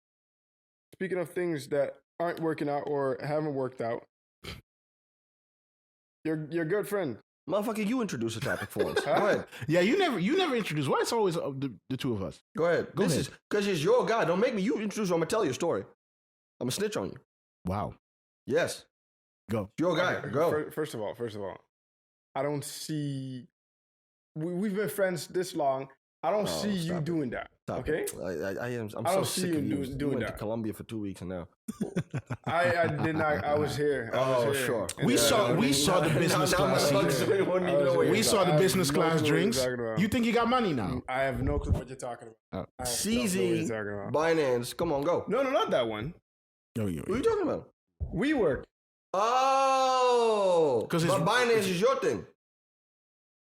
speaking of things that aren't working out or haven't worked out, your good friend. Motherfucker, you introduce a topic for us. Go ahead. Yeah, you never introduced. Why it's always the two of us? Go ahead. Go This ahead. is because it's your guy. Don't make me you introduce. I'm gonna tell your story. I'm gonna snitch on you. Wow. Yes. Go. It's your guy. Okay, Go. First of all, I don't see. We've been friends this long. I don't Oh, see you stop it. doing that. Stop Okay, it. I'm I so don't see sick you of you. doing You went to that. Colombia for 2 weeks and now. I did not. I was here. I was Oh, here. sure. We saw the business class. Now seats. we wouldn't even know where We you're saw the I have business no class clue what you're drinks. talking about. You think you got money now? I have no clue what you're talking about. I have no clue what you're CZ, talking about. Binance. Come on, go. No, not that one. Yo. Who are you talking about? WeWork. Oh, 'Cause but it's- Binance is your thing.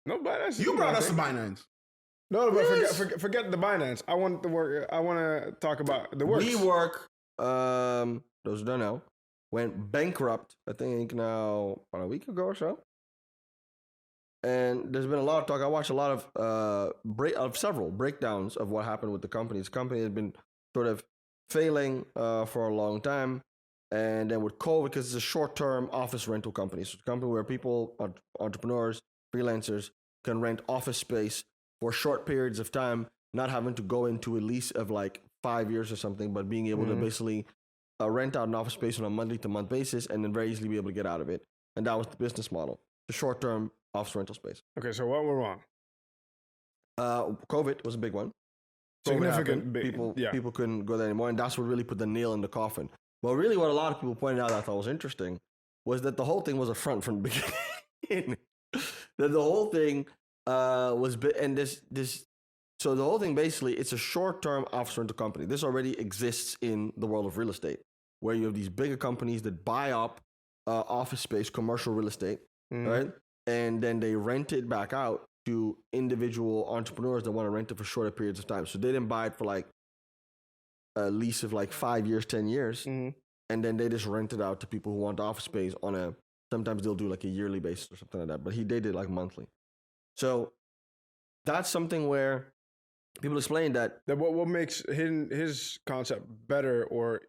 No, Binance. You brought us to Binance. No, but Yes. forget the Binance. I want the work. I want to talk about the works. WeWork, those who don't know, went bankrupt, I think now about a week ago or so. And there's been a lot of talk. I watched a lot of several breakdowns of what happened with the company. The company has been sort of failing for a long time. And then with COVID, because it's a short-term office rental company. So it's a company where people, entrepreneurs, freelancers, can rent office space for short periods of time, not having to go into a lease of like 5 years or something, but being able to basically rent out an office space on a monthly-to-month basis and then very easily be able to get out of it. And that was the business model, the short-term office rental space. Okay, so what went wrong? COVID was a big one. COVID Significant happened. big- yeah. People couldn't go there anymore, and that's what really put the nail in the coffin. But really, what a lot of people pointed out that I thought was interesting was that the whole thing was a front from the beginning. That the whole thing so the whole thing basically, it's a short-term office rental company. This already exists in the world of real estate, where you have these bigger companies that buy up office space, commercial real estate, right? And then they rent it back out to individual entrepreneurs that want to rent it for shorter periods of time. So they didn't buy it for like a lease of like 5 years, 10 years. And then they just rent it out to people who want office space sometimes they'll do like a yearly basis or something like that. But they did like monthly. So that's something where people explain that what makes his concept better or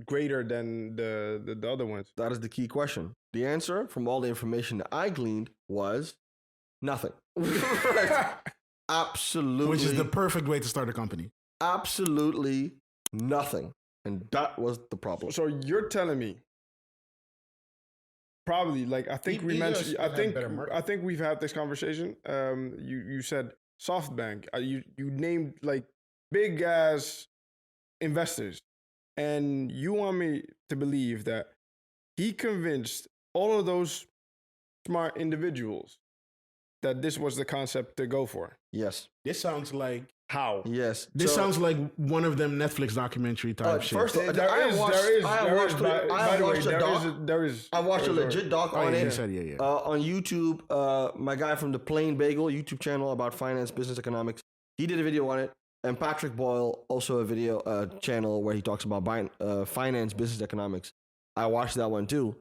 greater than the other ones? that is the key question. The answer from all the information that I gleaned was nothing. Absolutely. Which is the perfect way to start a company. Absolutely nothing. And that was the problem. So you're telling me, probably, like, I think we mentioned, I think we've had this conversation. You said SoftBank. You named like big ass investors, and you want me to believe that he convinced all of those smart individuals that this was the concept to go for. Yes. This sounds like How? Yes. this sounds like one of them Netflix documentary type shit. First, I watched a legit doc on it. On YouTube. My guy from the Plain Bagel YouTube channel about finance, business, economics. He did a video on it, and Patrick Boyle also a video channel where he talks about finance, business, economics. I watched that one too,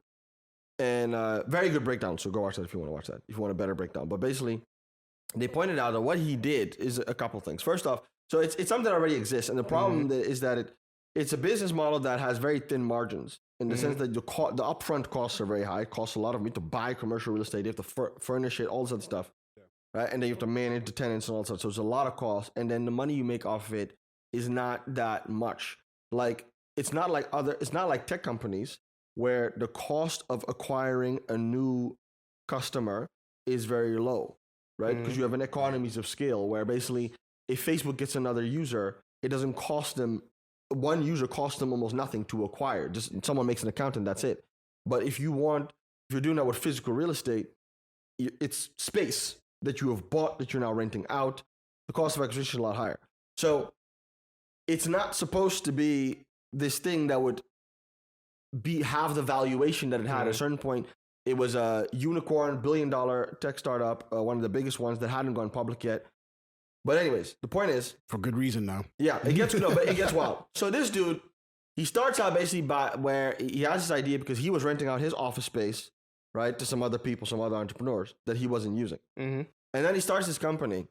and very good breakdown. So go watch that if you want to watch that. If you want a better breakdown, but basically, they pointed out that what he did is a couple things. First off, so it's something that already exists, and the problem is that it's a business model that has very thin margins in the sense that the upfront costs are very high. It costs a lot of money to buy commercial real estate. You have to furnish it, all this other stuff, right? And then you have to manage the tenants and all that stuff. So it's a lot of costs, and then the money you make off of it is not that much. Like it's not like tech companies where the cost of acquiring a new customer is very low. Right? Because you have an economies of scale where basically if Facebook gets another user, it doesn't cost them, one user costs them almost nothing to acquire. Just someone makes an account and that's it. But if you're doing that with physical real estate, it's space that you have bought that you're now renting out. The cost of acquisition is a lot higher. So it's not supposed to be this thing that would have the valuation that it had at a certain point. It was a unicorn, billion-dollar tech startup, one of the biggest ones that hadn't gone public yet. But anyways, the point is... For good reason now. Yeah, but it gets wild. So this dude, he starts out basically where he has this idea because he was renting out his office space, right, to some other people, some other entrepreneurs that he wasn't using. And then he starts this company.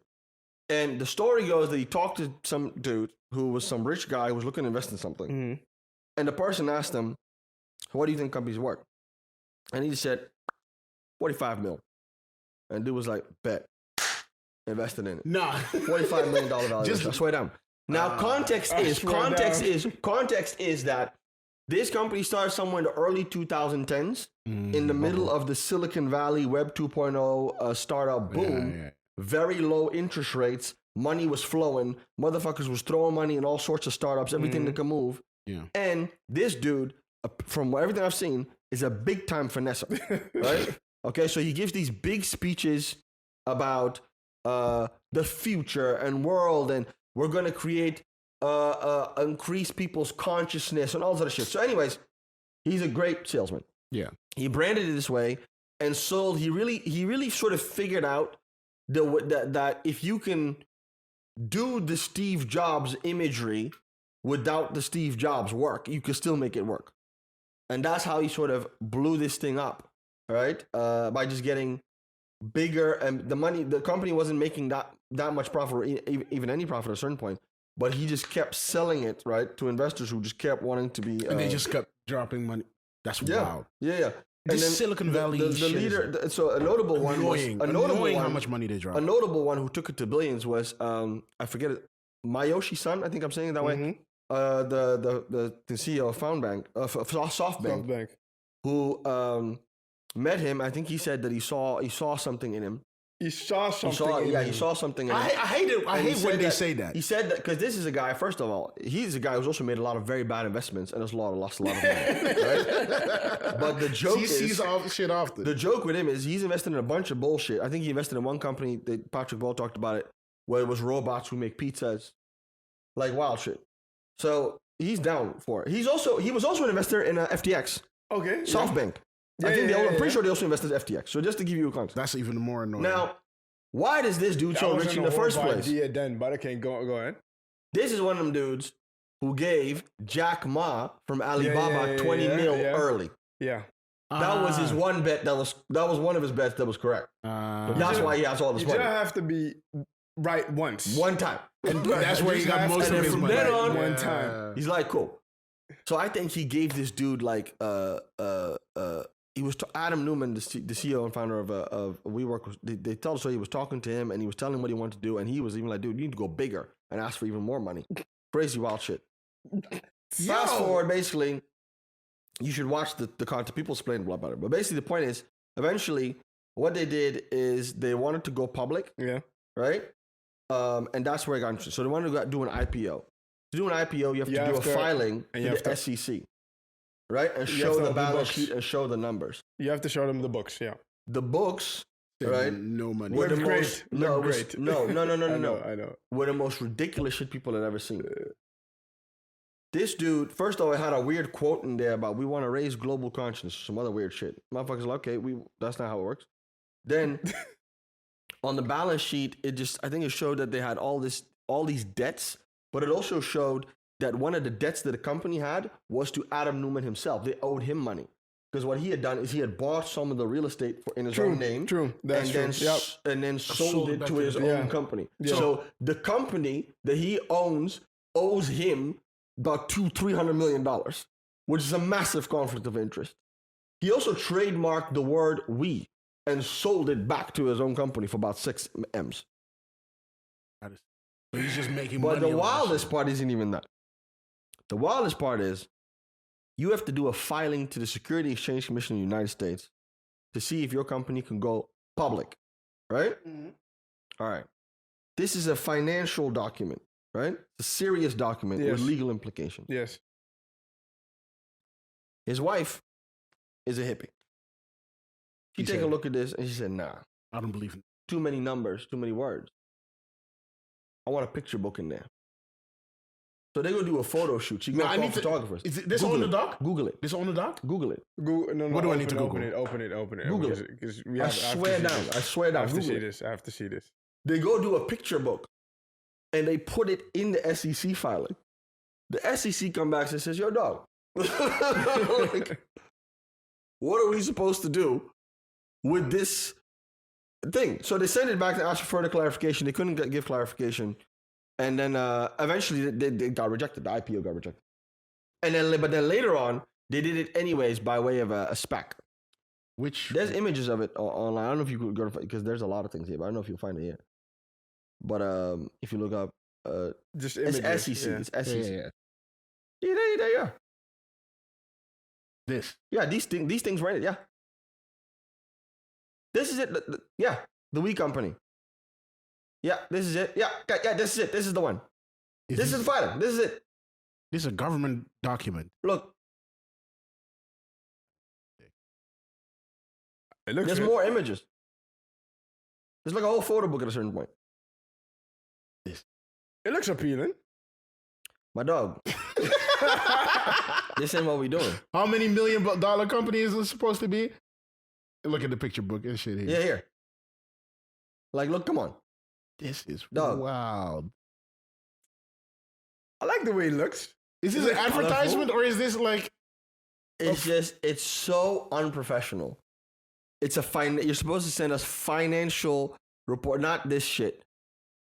And the story goes that he talked to some dude who was some rich guy who was looking to invest in something. And the person asked him, what do you think companies work? And he just said, 45 mil. And dude was like, bet. Invested in it. Nah. $45 million value. I swear down. Now, context is that this company started somewhere in the early 2010s, in the middle of the Silicon Valley Web 2.0 startup boom. Yeah. Very low interest rates. Money was flowing. Motherfuckers was throwing money in all sorts of startups, everything that can move. Yeah. And this dude, from everything I've seen, is a big time finesser, right? Okay, so he gives these big speeches about the future and world, and we're gonna create increase people's consciousness and all that other shit. So, anyways, he's a great salesman. Yeah, he branded it this way and sold. He really sort of figured out that if you can do the Steve Jobs imagery without the Steve Jobs work, you can still make it work. And that's how he sort of blew this thing up, right? By just getting bigger, and the company wasn't making that much profit, or even any profit at a certain point. But he just kept selling it, right, to investors who just kept wanting to be. And they just kept dropping money. That's wild. Yeah. And then Silicon Valley. The leader. So a notable one annoying how much money they dropped. A notable one who took it to billions was I forget it, Mayoshi Son. I think I'm saying it that way. The CEO of SoftBank, who met him. I think he said that he saw something in him, He saw something. He saw something. In I hate it. I And he hate when said they that- say that. He said that because this is a guy. First of all, he's a guy who's also made a lot of very bad investments and has lost a lot of money. Right? But the joke He sees is, all shit often. the joke with him is he's invested in a bunch of bullshit. I think he invested in one company that Patrick Ball talked about it, where it was robots who make pizzas, like wild shit. So he's down for it. He was also an investor in FTX, Okay. SoftBank. Yeah, I'm yeah, pretty sure they also invested in FTX. So just to give you a context. That's even more annoying. Now, why does this dude That so wasn't rich in a the first horrible place? idea then, but okay, go ahead. This is one of them dudes who gave Jack Ma from Alibaba 20 mil early. Yeah. That was his one bet. That was one of his bets that was correct. That's why he has all this You money. just have to be right once. One time. And that's where he got most and of then his from money. then on, one time. He's like, cool. So I think he gave this dude like he was Adam Newman, the CEO and founder of WeWork. They tell us so he was talking to him and he was telling him what he wanted to do, and he was even like, dude, you need to go bigger and ask for even more money. Crazy wild shit. Fast forward, basically, you should watch the content. People explain blah blah. But basically, the point is, eventually, what they did is they wanted to go public, Yeah. right? And that's where it got interesting. So they wanted to do an IPO. To do an IPO, you have to do a filing and to you the have SEC, right? And You show have to the have the balance books. sheet and show the numbers. You have to show them the books. Yeah. The books, right? No money. Were the Looked great. most Looked it was- great. no, I know. were the most ridiculous shit people had ever seen. This dude, first of all, it had a weird quote in there about we want to raise global consciousness, some other weird shit. Motherfuckers like, okay, that's not how it works. Then on the balance sheet, I think it showed that they had all these debts, but it also showed that one of the debts that the company had was to Adam Newman himself. They owed him money. Because what he had done is he had bought some of the real estate in his own name. True. That's true. And then sold it to his own Yeah. company. Yeah. So the company that he owns owes him about $300 million, which is a massive conflict of interest. He also trademarked the word "we" and sold it back to his own company for about 6 M's. So he's just making But money. the wildest part isn't even that. The wildest part is you have to do a filing to the Security Exchange Commission of the United States to see if your company can go public, right? All right. This is a financial document, right? It's a serious document Yes. with legal implications. Yes. His wife is a hippie. She He take a said- look at this and she said, nah, I don't believe it. too many numbers, too many words. I want a picture book in there. So they go do a photo shoot. She No, got I need to- photographers. Is it this Google on the it. doc? Google it. This on the doc? Google it. No, What do I need to open Google? Open it. Google because- it. because we I have- have to swear see down. this. I swear I down. have to Google see it. this. I have to see this. They go do a picture book and they put it in the SEC filing. The SEC come back and says, yo, dog, like, what are we supposed to do with this thing? So they sent it back to ask for further clarification. They couldn't give clarification. And then eventually they got rejected. The IPO got rejected. But then later on, they did it anyways by way of a SPAC. Which There's images of it online. I don't know if you could go to, because there's a lot of things here, but I don't know if you'll find it here. But if you look up, Just it's images. SEC. Yeah. It's yeah, SEC. yeah, yeah. Yeah, there you are. This. Yeah, these things right. Yeah. This is it. Yeah, the We Company. Yeah, this is it. Yeah, this is it. This is the one. This is the filing. This is it. This is a government document. Look, It looks there's good. more images. There's like a whole photo book at a certain point. It looks appealing. My dog. This ain't what we doing. How many $1 million company is this supposed to be? Look at the picture book and shit here. Yeah, here. Like, look, come on. This is Dog. wild. I like the way it looks. Is this Is an it advertisement colorful? or is this like It's just, it's so unprofessional. It's you're supposed to send us financial report, not this shit.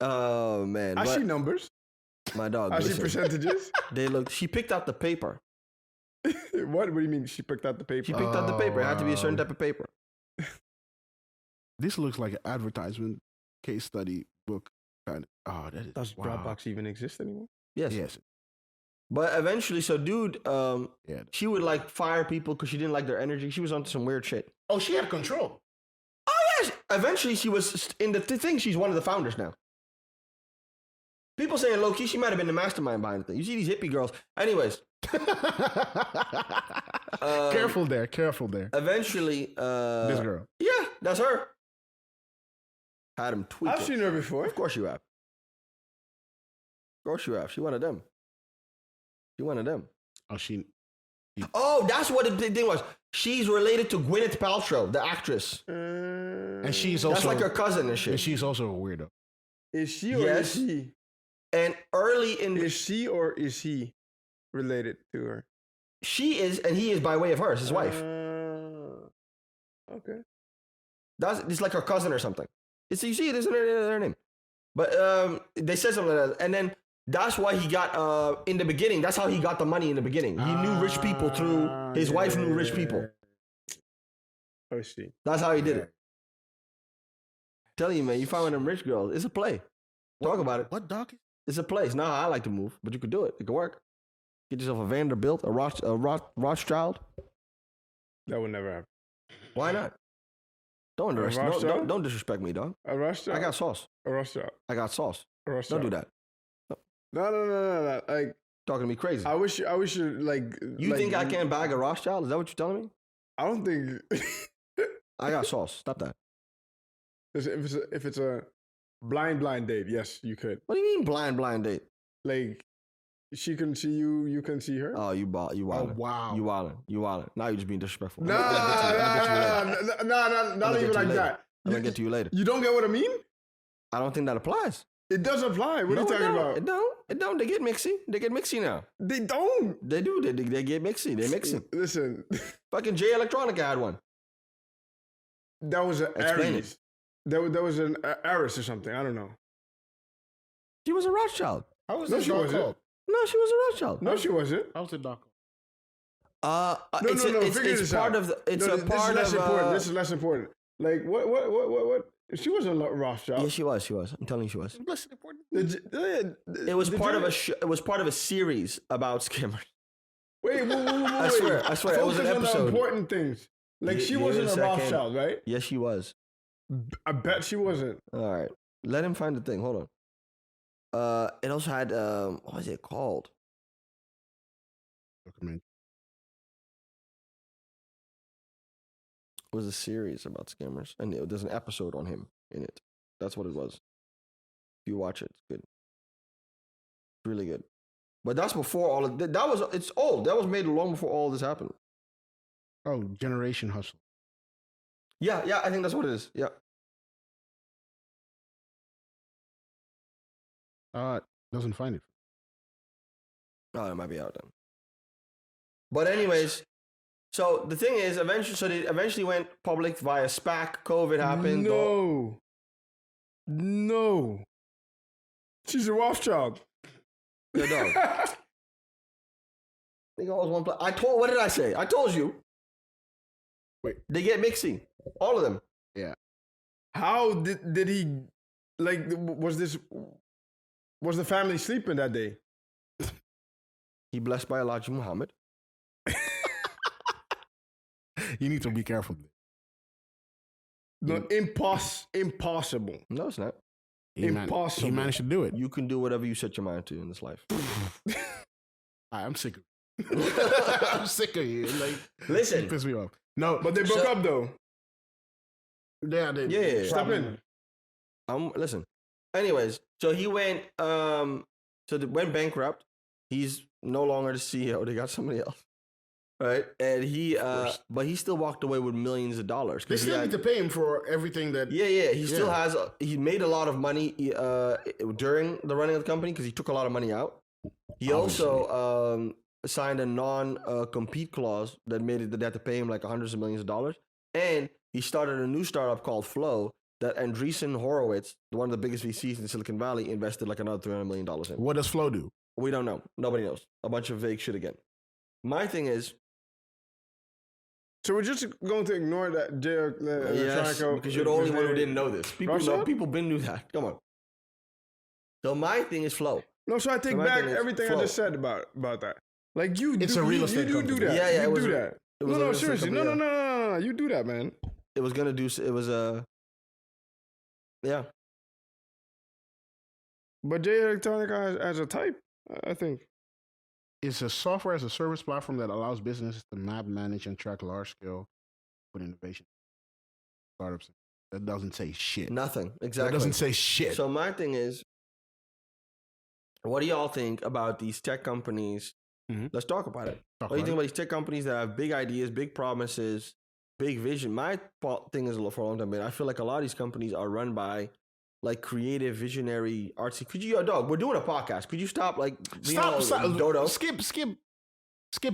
Oh, man. I But see numbers. my dog. I see listen, percentages. she picked out the paper. What do you mean? She picked out the paper. She picked out the paper. It had to be a certain type of paper. this looks like an advertisement case study book kind of. Oh, that is Does wow. Dropbox even exist anymore? Yes. Yes. But eventually, so dude, Yeah. she would like fire people because she didn't like their energy. She was onto some weird shit. Oh, she had control. Oh yeah, Yeah, eventually she was in the thing. She's one of the founders now. People saying low key, she might have been the mastermind behind the thing. You see these hippie girls. Anyways, Careful there. eventually, This girl. yeah, that's her. Had him tweaking. I've seen her before. Of course you have. Of course you have. She one of them. Oh, she. Oh, that's what the thing was. She's related to Gwyneth Paltrow, the actress. And she's also. That's like her cousin and shit. And she's also a weirdo. Is she or Yes. is he? And early in Is she or is he related to her? she is, and he is by way of her, his wife. Okay. It's like her cousin or something. You see it isn't her name. But they said something like that. And then that's why he got in the beginning. That's how he got the money in the beginning. He knew rich people through his wife knew rich people. I see. That's how he did it. Tell you, man, you find them rich girls. It's a play. Talk about it. What doc? It's a place. Nah, I like to move, but you could do it. It could work. Get yourself a Vanderbilt, a Rothschild. That would never happen. Why not? Don't don't disrespect me, dog. A Rothschild? I got sauce. A Rothschild. I got sauce. A Rothschild. Don't do that. No. Like, Talking to me crazy. I wish you, like... You think I can't bag a Rothschild? Is that what you're telling me? I don't think... I got sauce. Stop that. If it's a blind date, yes, you could. What do you mean blind date? Like, she can see you, you can see her. Oh, you Oh, wildin'. wow. You wildin'. Now you're just being disrespectful. Nah, not even like that. I'm gonna get to you later. You don't get what I mean? I don't think that applies. It does apply. What are you No, talking it don't. about? It don't. They get mixy. They get mixy now. They don't. They do. They get mixy. They mixing. Listen, Fucking J Electronica had one. that was an Explain Aries. That was an Aries or something. I don't know. She was a Rothschild. How was No, this she dog wasn't. called? No, she was a Rothschild. No, she wasn't. How's the doc? No, it's figure it's this part out. of the. It's No, a part of. this is less important. This is less important. Like what? She wasn't a Rothschild. Yeah, she was. I'm telling you, she was. Less important. It was part of a. It was part of a series about scammers. Wait. I swear. It was an Focus on the episode. important things. Like she Give it wasn't a a second. Rothschild, right? Yes, she was. I bet she wasn't. All right, let him find the thing. Hold on. It also had what was it called? Document. It was a series about scammers, and there's an episode on him in it. That's what it was. If you watch it, it's good. It's really good. But that's before all of that was. It's old. That was made long before all this happened. Oh, Generation Hustle. Yeah, I think that's what it is. Yeah. Doesn't find it. Oh, it might be out then. But anyways, so the thing is, they eventually went public via SPAC. COVID happened. No. She's a Rothschild. Your dog. They always one play. What did I say? I told you. Wait. They get mixy. All of them. How did he? Like, was the family sleeping that day? He blessed by Elijah Muhammad. You need to be careful. No, impossible. No, it's not. Impossible. He managed to do it. You can do whatever you set your mind to in this life. I'm sick of I'm sick of you. Like, Listen. you piss me off. No, But they broke up though. yeah, they Yeah. Step in. Listen. Anyways, so he went. Went bankrupt. He's no longer the CEO. They got somebody else, right? And but he still walked away with millions of dollars. They still need to pay him for everything that. Yeah. He still has. He made a lot of money during the running of the company because he took a lot of money out. He also signed a non-compete clause that made it that they had to pay him like hundreds of millions of dollars. And he started a new startup called Flow that Andreessen Horowitz, one of the biggest VCs in Silicon Valley, invested like another $300 million in. What does Flow do? We don't know. Nobody knows. A bunch of vague shit again. My thing is, So we're just going to ignore that yes, because you're the only one who didn't know this. People been knew that. Come on. So my thing is Flow. No, so I take my back thing is everything Flow. I just said about that. Like you, It's a real estate you do company. that. Yeah, you it was do a- that. it was a No, real estate seriously, company, no. You do that, man. It was gonna do. It was a Yeah. But Jay Electronica as a type, I think. It's a software as a service platform that allows businesses to map, manage, and track large scale innovation startups. That doesn't say shit. Nothing. Exactly. That doesn't say shit. So my thing is, what do y'all think about these tech companies? Mhm. Let's talk about it. Talk What do you about think about these tech companies that have big ideas, big promises, big vision? My thing is for a long time, man. I feel like a lot of these companies are run by like creative, visionary, artsy. Could you, yo, dog? We're doing a podcast. Could you stop, like, being all dodo? Skip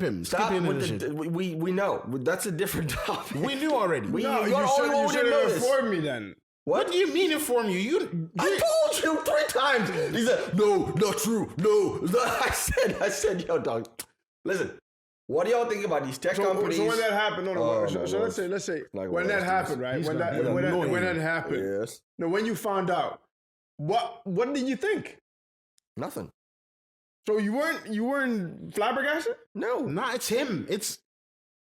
him. Stop Skip him. with the, we know that's a different topic. We knew already. We- No, you're the only one who should didn't know have this. informed me then. What do you mean inform you? I told you 3 times. He said, "No, not true. No." I said, yo, dog. Listen, what do y'all think about these tech companies? So when that happened, Oh, so my let's say Like, when what that else happened, is- right? he's When got- that he's when annoying. that happened, Yes, no, when you found out, what did you think? nothing. So you weren't flabbergasted? No, Nah, it's him. It's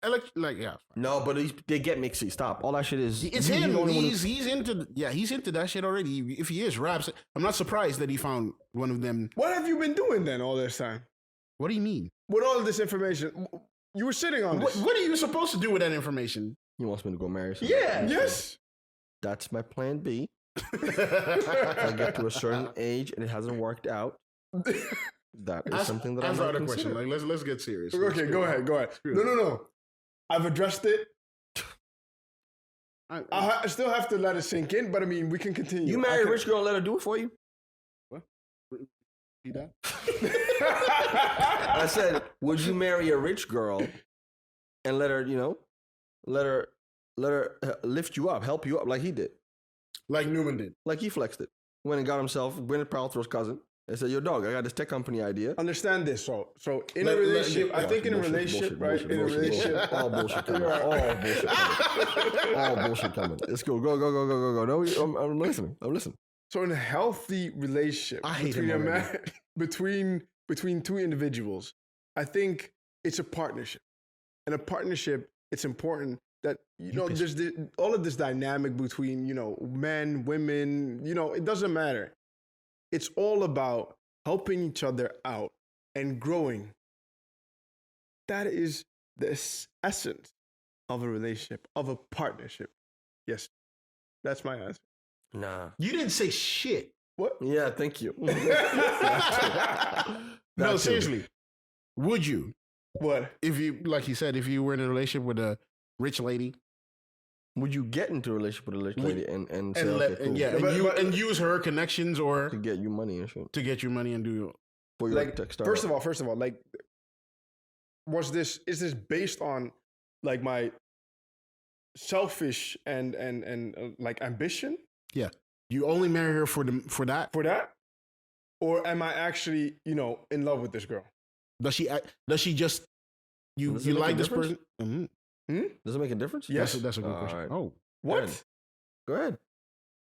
yeah. no, but they get mixy. Stop. All that shit is. It's you- him. the only one who- He's into he's into that shit already. If he is raps, I'm not surprised that he found one of them. What have you been doing then all this time What do you mean? with all of this information? You were sitting on this. What are you supposed to do with that information? He wants me to go marry somebody. Yeah. Yes. That's my plan B. If I get to a certain age and it hasn't worked out, that is something that I Answer might the consider. question. Like let's get serious. Okay, go ahead. Screw it. No. I've addressed it. I still have to let it sink in, but I mean, we can continue. You marry a rich girl and let her do it for you? See that? I said, would you marry a rich girl and let her, let her lift you up, help you up like he did? Like Newman did. Like he flexed it. Went and got himself Gwyneth Paltrow's cousin and said, yo, dog, I got this tech company idea. Understand this. So in a relationship, I think in a relationship, right? In a relationship, All bullshit coming. All bullshit coming. All bullshit coming. Let's go. Go. No, I'm listening. so in a healthy relationship I hate between him a man, already. between two individuals, I think it's a partnership. In a partnership, it's important that there's all of this dynamic between men, women. It doesn't matter. It's all about helping each other out and growing. That is the essence of a relationship, of a partnership. Yes, that's my answer. Nah. You didn't say shit. What? Yeah, thank you. No, That too. seriously. Would you? What? If you, like he said, if you were in a relationship with a rich lady, Would you get into a relationship with a rich lady and say, and okay, cool, and use her connections or to get you money and shit to get you money and do for your Like, tech startup? first of all, like, is this based on like my selfish and like ambition you only marry her for that? for that, or am I actually in love with this girl? Does she just you Does it make like a this difference? person? Does it make a difference? Yes. That's a good All question. right. Oh, What? Go ahead.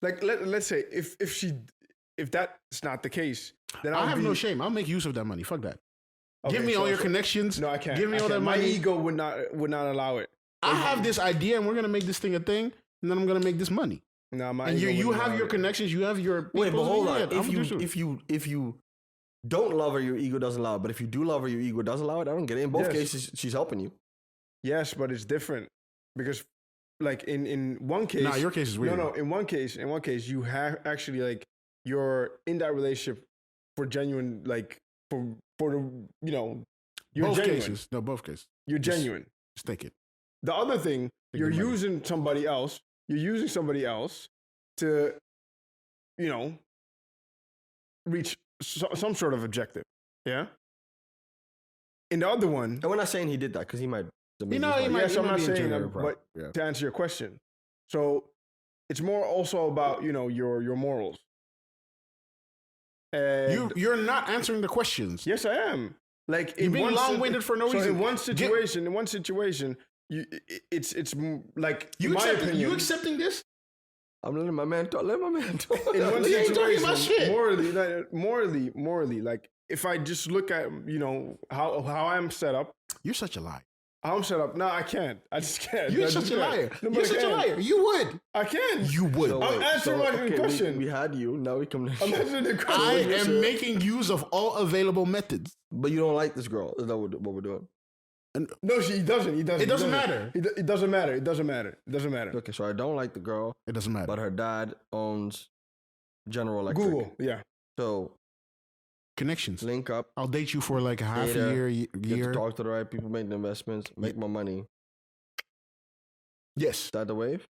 Like let's say if that's not the case, then I I'll have be, no shame. I'll make use of that money. Fuck that. Okay, Give me so- all your so- connections. No, I can't. Give me I all that can't. My money. ego would not allow it. I have this idea, and we're gonna make this thing a thing, and then I'm gonna make this money. No, my And ego you wouldn't have allow your it. connections. You have your Wait, but people. hold Yeah, on. I'm gonna do it. If you don't love her, your ego doesn't allow it. But if you do love her, your ego does allow it. I don't get it. In both Yes. cases, she's helping you. Yes, but it's different because, like in one case, Nah, your case is weird. No, in one case, you have actually like you're in that relationship for genuine, like for the you're both genuine. cases. No, both cases. You're Just- genuine. Just take it. The other thing, Take you're the money. using somebody else. You're using somebody else to, reach some sort of objective. Yeah. In the other one, And we're not saying he did that because he might. He might. yes, I'm not be saying into that, her, but yeah. to answer your question, so it's more also about your morals. And You're not answering the questions. yes, I am. Like You're in being one long-winded for no so reason. in one situation, it's like You in my opinion, you accepting this? I'm letting my man talk. Let my man talk. in one You ain't talking about situation, shit. morally, like if I just look at how I'm set up, You're such a lie. I'm set up. No, I can't. I just can't. You're I such just a can't. liar. No, but You're I such a can. liar. You would. I can. You would. So I'm wait, answering my okay, question. We had you. Now we come to I'm shit. answering the I question. am making use of all available methods. But you don't like this girl. Is that what we're doing? No, he doesn't. He doesn't. It doesn't matter. It doesn't matter. It doesn't matter. It doesn't matter. Okay, so I don't like the girl, It doesn't matter. but her dad owns General Electric. Google. Yeah. So Connections. link up, I'll date you for like half Data, a year. get to talk to the right people, make the investments, make my money. Is Yes. that the wave?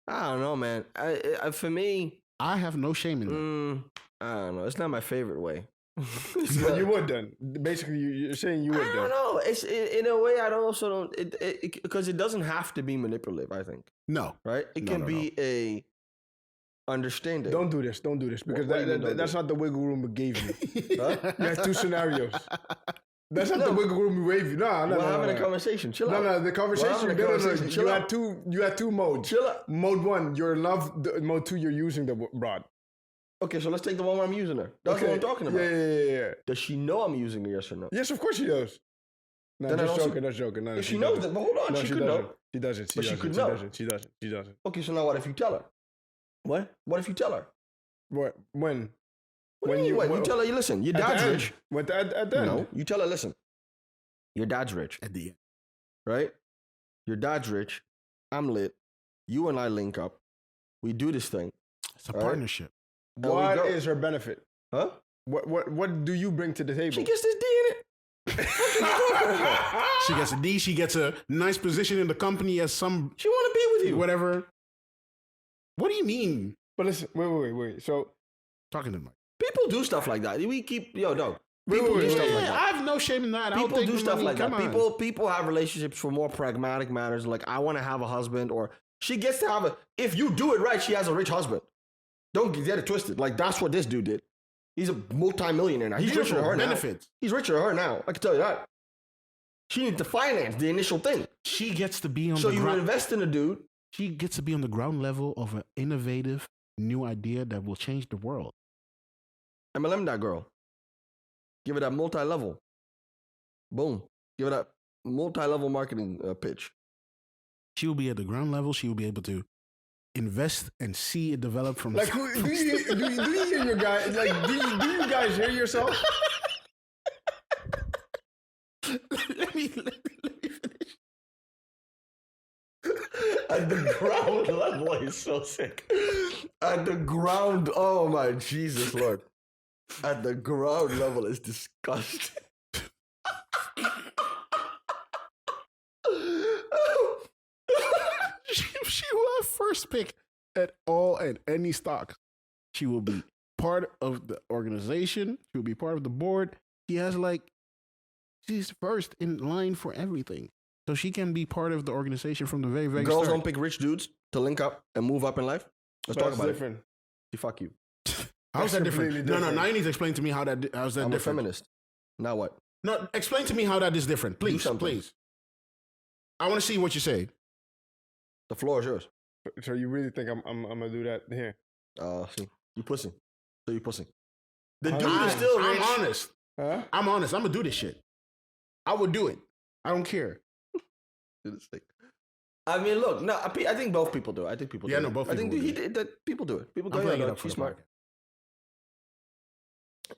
I don't know, man. I for me, I have no shame in that. I don't know. It's not my favorite way. It's But not- you would then. Basically, you're saying you would I don't then. know. It's in a way I don't. Because it doesn't have to be manipulative. I think, No. right? It No, can no, be a understanding. Don't do this. Don't do this because What do you mean don't that's do not the wiggle room we gave you. Huh? You have two scenarios. That's not No. the wiggle room we gave you. No, no, We're no, having no. a conversation. Chill No, out. no, the conversation. having a No, no, no. conversation. Chill You out. had two. You had two modes. Chill out. Mode one, you're in love. Mode two, you're using the broad. Okay, so let's take the one where I'm using her. That's what I'm talking about. Yeah. Does she know I'm using her? Yes or no? Yes, of course she does. No, Then I just don't see- joking. That's joking. No, If she knows doesn't. that, but hold on, No, she she could doesn't. know. She doesn't. But she doesn't. could She know. doesn't. She doesn't. She doesn't. Okay, so now what if you tell her? What? What if you tell her? What? When? What do you mean when? You tell her, you listen, your At the dad's end. rich. What? At the end. No, you tell her, listen, your dad's rich, At the end. right? Your dad's rich. I'm lit. You and I link up. We do this thing. It's a All right. partnership. And we What go. is her benefit? Huh? What do you bring to the table? She gets this D in it. She gets a D. She gets a nice position in the company as some She want to be with you. whatever. What do you mean? But listen, wait. So Talking to Mike. People do stuff like that. We keep dog. Wait, People wait, do wait, stuff wait. like Yeah, that. I have no shame in that. I'll People take do the stuff money. like that. Come on. People have relationships for more pragmatic matters. Like I want to have a husband, or she gets to have a. If you do it right, she has a rich husband. Don't get it twisted. Like that's what this dude did. He's a multi-millionaire now. He's richer than her benefits. now. He's richer than her now. I can tell you that. She needs to finance the initial thing. She gets to be on So the you ground. invest in a dude. She gets to be on the ground level of an innovative new idea that will change the world. MLM that girl. Give her that multi-level. Boom. Give her that multi-level marketing pitch. She will be at the ground level. She will be able to invest and see it develop from like, do you hear your guys? Like, do you guys hear yourself? let me finish. At the ground level, he's so sick. At the ground, oh my Jesus Lord. At the ground level is disgusting. She will have first pick at all and any stocks. She will be part of the organization. She will be part of the board. She's first in line for everything. So she can be part of the organization from the very, very Girls start. don't pick rich dudes to link up and move up in life. Let's talk That's about different. it. Fuck you. How's that That's different? completely No, different. now you need to explain to me how's that I'm a different. feminist. Now what? No, explain to me how that is different. Please, something. please. I want to see what you say. The floor is yours. So you really think I'm gonna do that here? See, you pussy. So you pussy. The I'm- dude is still rich. I'm honest. Huh? I'm honest. I'm gonna do this shit. I would do it. I don't care. I mean, look. No, I think both people do. I think people. Yeah, do no, it. both I think people he do did that. People do it. People go. I'm Yeah, playing it no, up for she's the smart.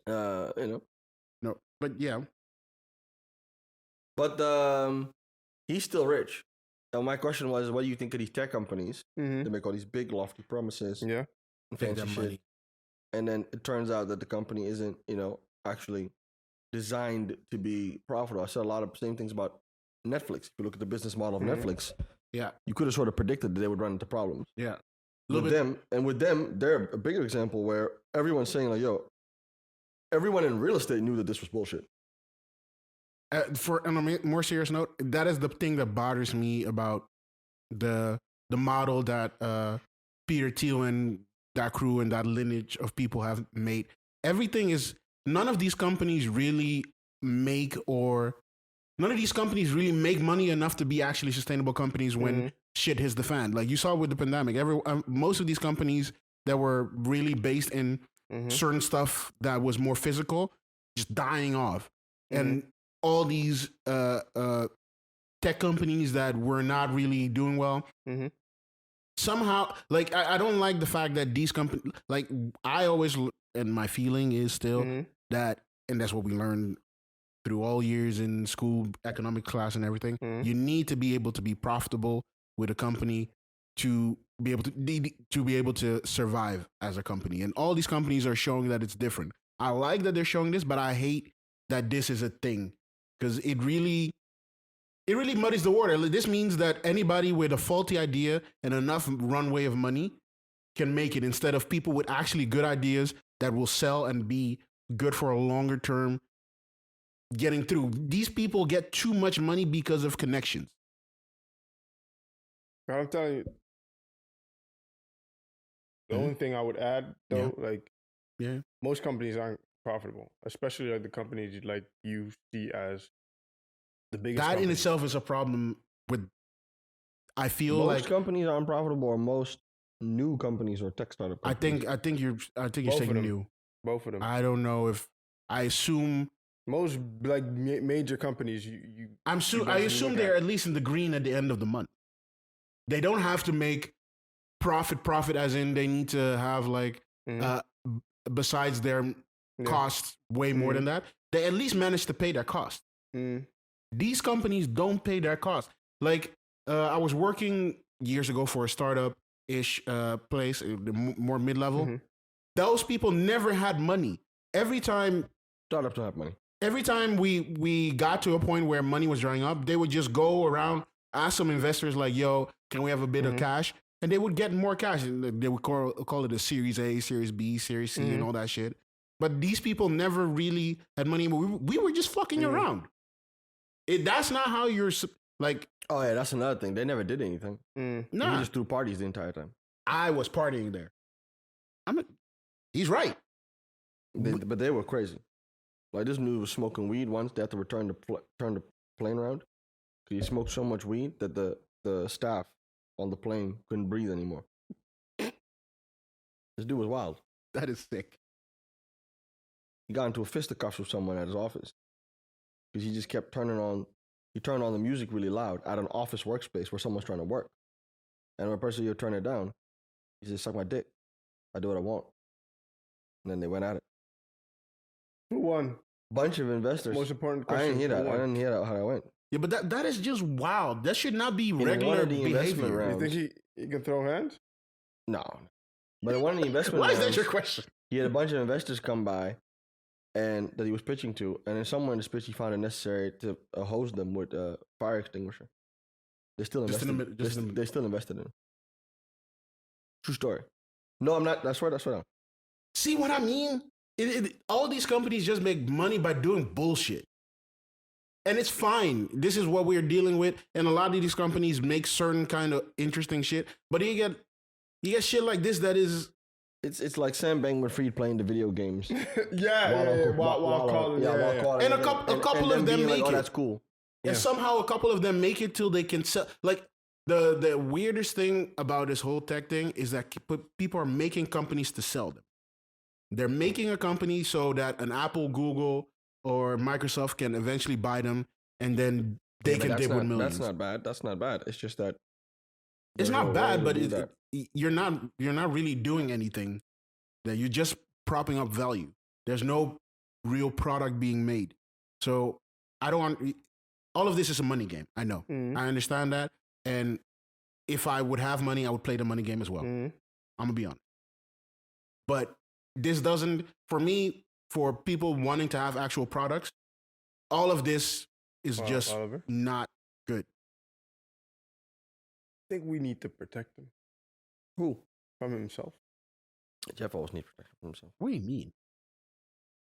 podcast. You know. No, but yeah. But he's still rich. And my question was, what do you think of these tech companies? Mm-hmm. They make all these big, lofty promises Yeah. and Take fancy that shit. money. And then it turns out that the company isn't, actually designed to be profitable. I said a lot of same things about Netflix. If you look at the business model of Mhm. Netflix, Yeah. you could have sort of predicted that they would run into problems. Yeah. With them, they're a bigger example where everyone's saying like, yo, everyone in real estate knew that this was bullshit. On a more serious note, that is the thing that bothers me about the model that Peter Thiel and that crew and that lineage of people have made. None of these companies really make money enough to be actually sustainable companies when shit hits the fan. Like you saw with the pandemic, most of these companies that were really based in certain stuff that was more physical, just dying off. And all these tech companies that were not really doing well. Mm-hmm. Somehow, like I don't like the fact that these companies, like I always, and my feeling is still Mm-hmm. that, and that's what we learned through all years in school, economic class, and everything. Mhm. You need to be able to be profitable with a company to be able to survive as a company. And all these companies are showing that it's different. I like that they're showing this, but I hate that this is a thing because it really muddies the water. This means that anybody with a faulty idea and enough runway of money can make it, instead of people with actually good ideas that will sell and be good for a longer term getting through. These people get too much money because of connections. I'm telling you, the only thing I would add though, most companies aren't profitable, especially like the companies like you see as the biggest. That in companies. itself is a problem with. I feel most like companies are unprofitable, or most new companies or tech startup companies. I think you're Both saying of them. new. Both of them. I don't know if I assume. Most like major companies, I assume they're at least in the green at the end of the month. They don't have to make profit as in they need to have like besides their costs way more than that. They at least manage to pay their cost. These companies don't pay their cost. Like I was working years ago for a startup-ish place, more mid-level. Those people never had money. Every time startups don't have money. Every time we got to a point where money was drying up, they would just go around, ask some investors like, yo, can we have a bit of cash? And they would get more cash. And they would call it a Series A, Series B, Series C, and all that shit. But these people never really had money. We were just fucking around. That's not how you're like. Oh yeah, that's another thing. They never did anything. Nah. We just threw parties the entire time. I was partying there. He's right. But they were crazy. Like this dude was smoking weed once. They had to turn the plane around. He smoked so much weed that the staff on the plane couldn't breathe anymore. This dude was wild. That is sick. He got into a fisticuffs with someone at his office because he just kept turning on. He turned on the music really loud at an office workspace where someone's trying to work. And when a person you turn it down, he says, "Suck my dick. I do what I want." And then they went at it. Who won? Bunch of investors. Most important I question. didn't hear that. I didn't hear how that went. Yeah, but that is just wild. That should not be one regular of the investment behavior. rounds. You think he can throw hands? No. But in one of the investment Why is that rounds, your question? he had a bunch of investors come by and that he was pitching to, and then somewhere in the pitch he found it necessary to hose them with a fire extinguisher. They still invested. They still invested in him. True story. No, I'm not. That's right. See what I mean? All these companies just make money by doing bullshit. And it's fine. This is what we're dealing with. And a lot of these companies make certain kind of interesting shit. But you get shit like this that is... It's like Sam Bankman-Fried playing the video games. While calling. And a couple of them make like, it. Oh, that's cool. And somehow a couple of them make it till they can sell. Like the weirdest thing about this whole tech thing is that people are making companies to sell them. They're making a company so that an Apple, Google, or Microsoft can eventually buy them, and then they can dip with millions. That's not bad. It's just that it's not bad, but you're not really doing anything. That you're just propping up value. There's no real product being made. So I don't want. All of this is a money game. I know. I understand that, and if I would have money, I would play the money game as well. I'm gonna be honest, but this doesn't, for me, for people wanting to have actual products, all of this is just Oliver? not good. I think we need to protect him. Who? From himself. Jeff always needs protection from himself. What do you mean?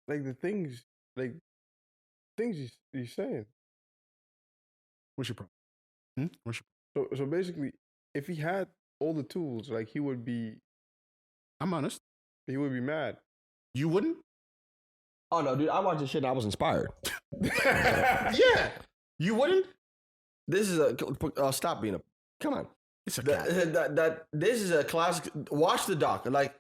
Like the things he's saying. What's your problem? So basically, if he had all the tools, like he would be honest. He would be mad. You wouldn't? Oh no, dude! I watched this shit and I was inspired. Yeah, you wouldn't. This is stop being a. Come on. It's a this is a classic. Watch the doc. Like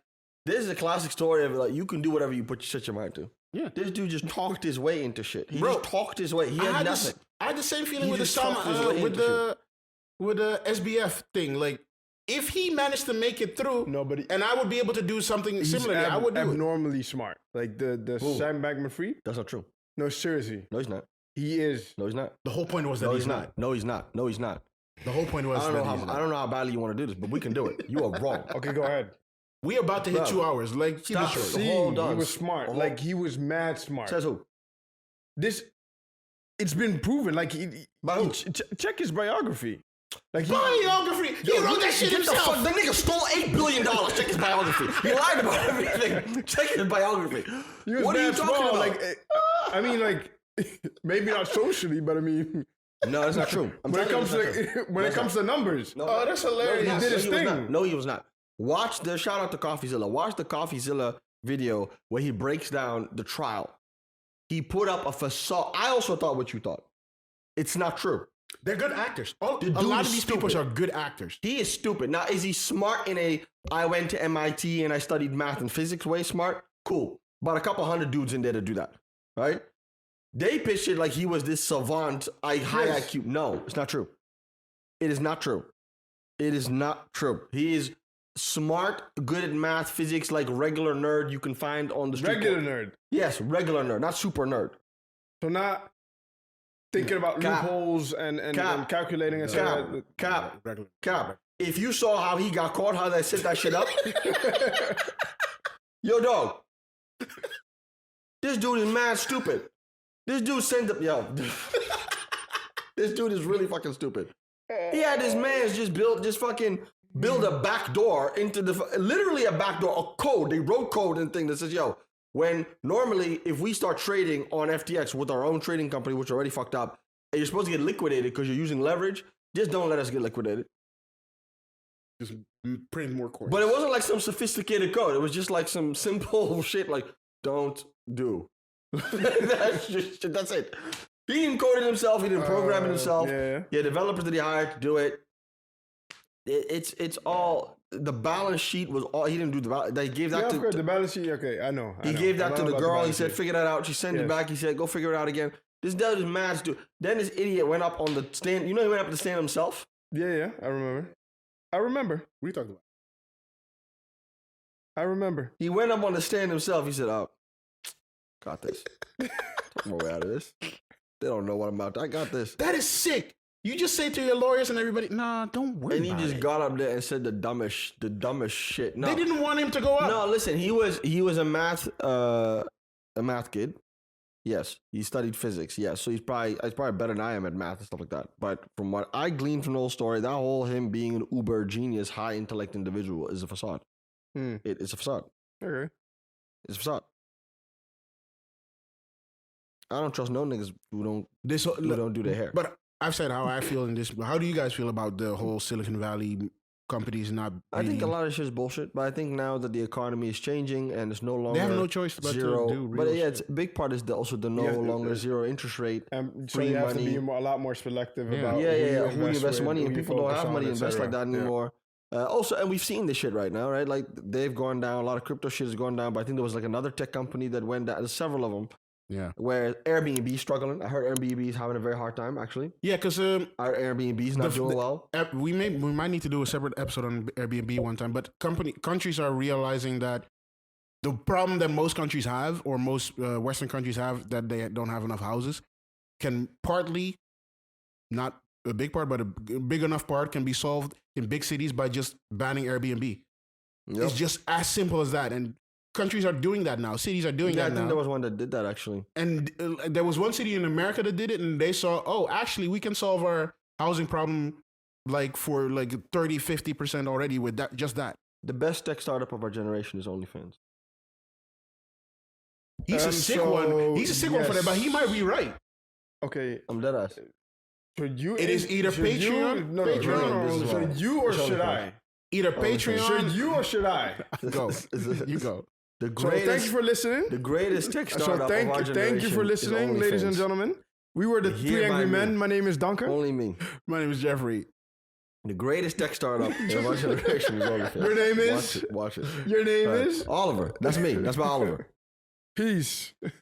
this is a classic story of like you can do whatever you set your mind to. Yeah. This dude just talked his way into shit. He just talked his way. He had nothing. I had the same feeling He with the just talked his way with into the SBF thing. Like, if he managed to make it through, Nobody. and I would be able to do something similar, I would do it. Abnormally smart. Like the Sam Bankman-Fried. That's not true. No, seriously, No, he's not. he is. No, he's not. The whole point was that No, he's he's not. not. No, he's not. No, he's not. The whole point was I that don't he's know not. how badly you want to do this, but we can do it. You are wrong. Okay, go ahead. We about to hit Bro. 2 hours. Like, see the Stop show. it. See, Hold on. he was smart. Hold- Like he was mad smart. Says who? This, it's been proven. Like By who? check his biography. Like Biography. He wrote that shit Get the himself. fuck. The nigga stole $8 billion. Check his biography. He lied about everything. Check his biography. he was What are you mad talking smart. about? Like, I mean, like maybe not socially, but I mean, No, that's not true. when it comes to numbers, No, oh, that's hilarious. No, he did his he was thing. not. No, he was not. Watch the shout out to CoffeeZilla. Watch the CoffeeZilla video where he breaks down the trial. He put up a facade. I also thought what you thought. It's not true. They're good actors. A dude lot is of these people stupid. are good actors. He is stupid. Now, is he smart in a I went to MIT and I studied math and physics way smart? Cool. But a couple hundred dudes in there to do that, right? They pitched it like he was this savant, high Yes. IQ. No, it's not true. It is not true. It is not true. He is smart, good at math, physics, like regular nerd you can find on the street. Regular nerd. Yes, regular nerd, not super nerd. So not thinking about Cap. loopholes and Cap. calculating and stuff. Cap, Regular. Cap. If you saw how he got caught, how they set that shit up. Yo, dog. This dude is mad stupid. This dude sent up, yo. This dude is really fucking stupid. He had his mans just fucking build a back door into literally a back door, a code. They wrote code and thing that says, yo, when normally if we start trading on FTX with our own trading company, which already fucked up, and you're supposed to get liquidated because you're using leverage, just don't let us get liquidated. Just print more coins. But it wasn't like some sophisticated code. It was just like some simple shit like, don't do. That's it. He didn't code it himself. He didn't program it himself. Yeah. He had developers that he hired to do it. It's all, the balance sheet was all, he didn't do they gave that Yeah, to, of course, the balance sheet. Okay, I know. he gave that to the girl. He said, figure. figure that out. She sent it Yes. back. He said, go figure it out again. This dude is mad stupid. Then this idiot went up on the stand. You know, he went up to the stand himself. Yeah, I remember. I remember. What are you talking about? I remember. He went up on the stand himself. He said, oh, got this. Talk my way out of this. They don't know what I'm about. I got this. That is sick. You just say to your lawyers and everybody, nah, don't worry And he about just it. got up there and said the dumbest shit. No, They didn't want him to go up. no. Listen, he was a math kid. Yes, he studied physics. Yes, so he's probably better than I am at math and stuff like that. But from what I gleaned from the whole story, that whole him being an uber genius, high intellect individual is a facade. It is a facade. Okay. It's a facade. I don't trust no niggas who don't do their hair. But I've said how I feel in this. How do you guys feel about the whole Silicon Valley companies not? I think a really- lot of shit is bullshit, but I think now that the economy is changing and it's no longer They have no choice but zero. to do real But yeah, shit. it's a big part is also the no Yeah, longer zero interest rate. So Free you have money. to be a lot more selective Yeah. about Yeah, who you invest with, money who in. you People don't focus have on, money to et invest like cetera. that Yeah. anymore. Also, and we've seen this shit right now, right? Like they've gone down. A lot of crypto shit has gone down. But I think there was like another tech company that went down. There's several of them. Yeah. Where Airbnb is struggling. I heard Airbnb is having a very hard time. Actually, Yeah, because our Airbnb is not doing well. we might need to do a separate episode on Airbnb one time. But countries are realizing that the problem that most countries have, or most Western countries have, that they don't have enough houses, can partly, not a big part, but a big enough part, can be solved in big cities by just banning Airbnb. Yep. It's just as simple as that, and countries are doing that now. Cities are doing Yeah, I that think now. there was one that did that actually. And there was one city in America that did it, and they saw, oh, actually, we can solve our housing problem like for like 30-50% already with that. Just that. The best tech startup of our generation is OnlyFans. He's a sick so, one. He's a sick one for that, but he might be right. Okay. I'm dead ass. Should you? It is either should you- Patreon- No, Patreon no. or- Should you or It's should OnlyFans. I? Either Oh, Patreon. Should you or should I? Go. Is You go. The So greatest. thank you for listening. the greatest tech So startup of our thank generation. you for is listening, ladies and OnlyFans. gentlemen. We were the Hereby Three Angry me. Men. My name is Duncan. Only me. My name is Jeffrey. The greatest tech startup of our generation is OnlyFans. Your name is? Watch it. Your name All right. is Oliver. That's me. That's my Oliver. Peace.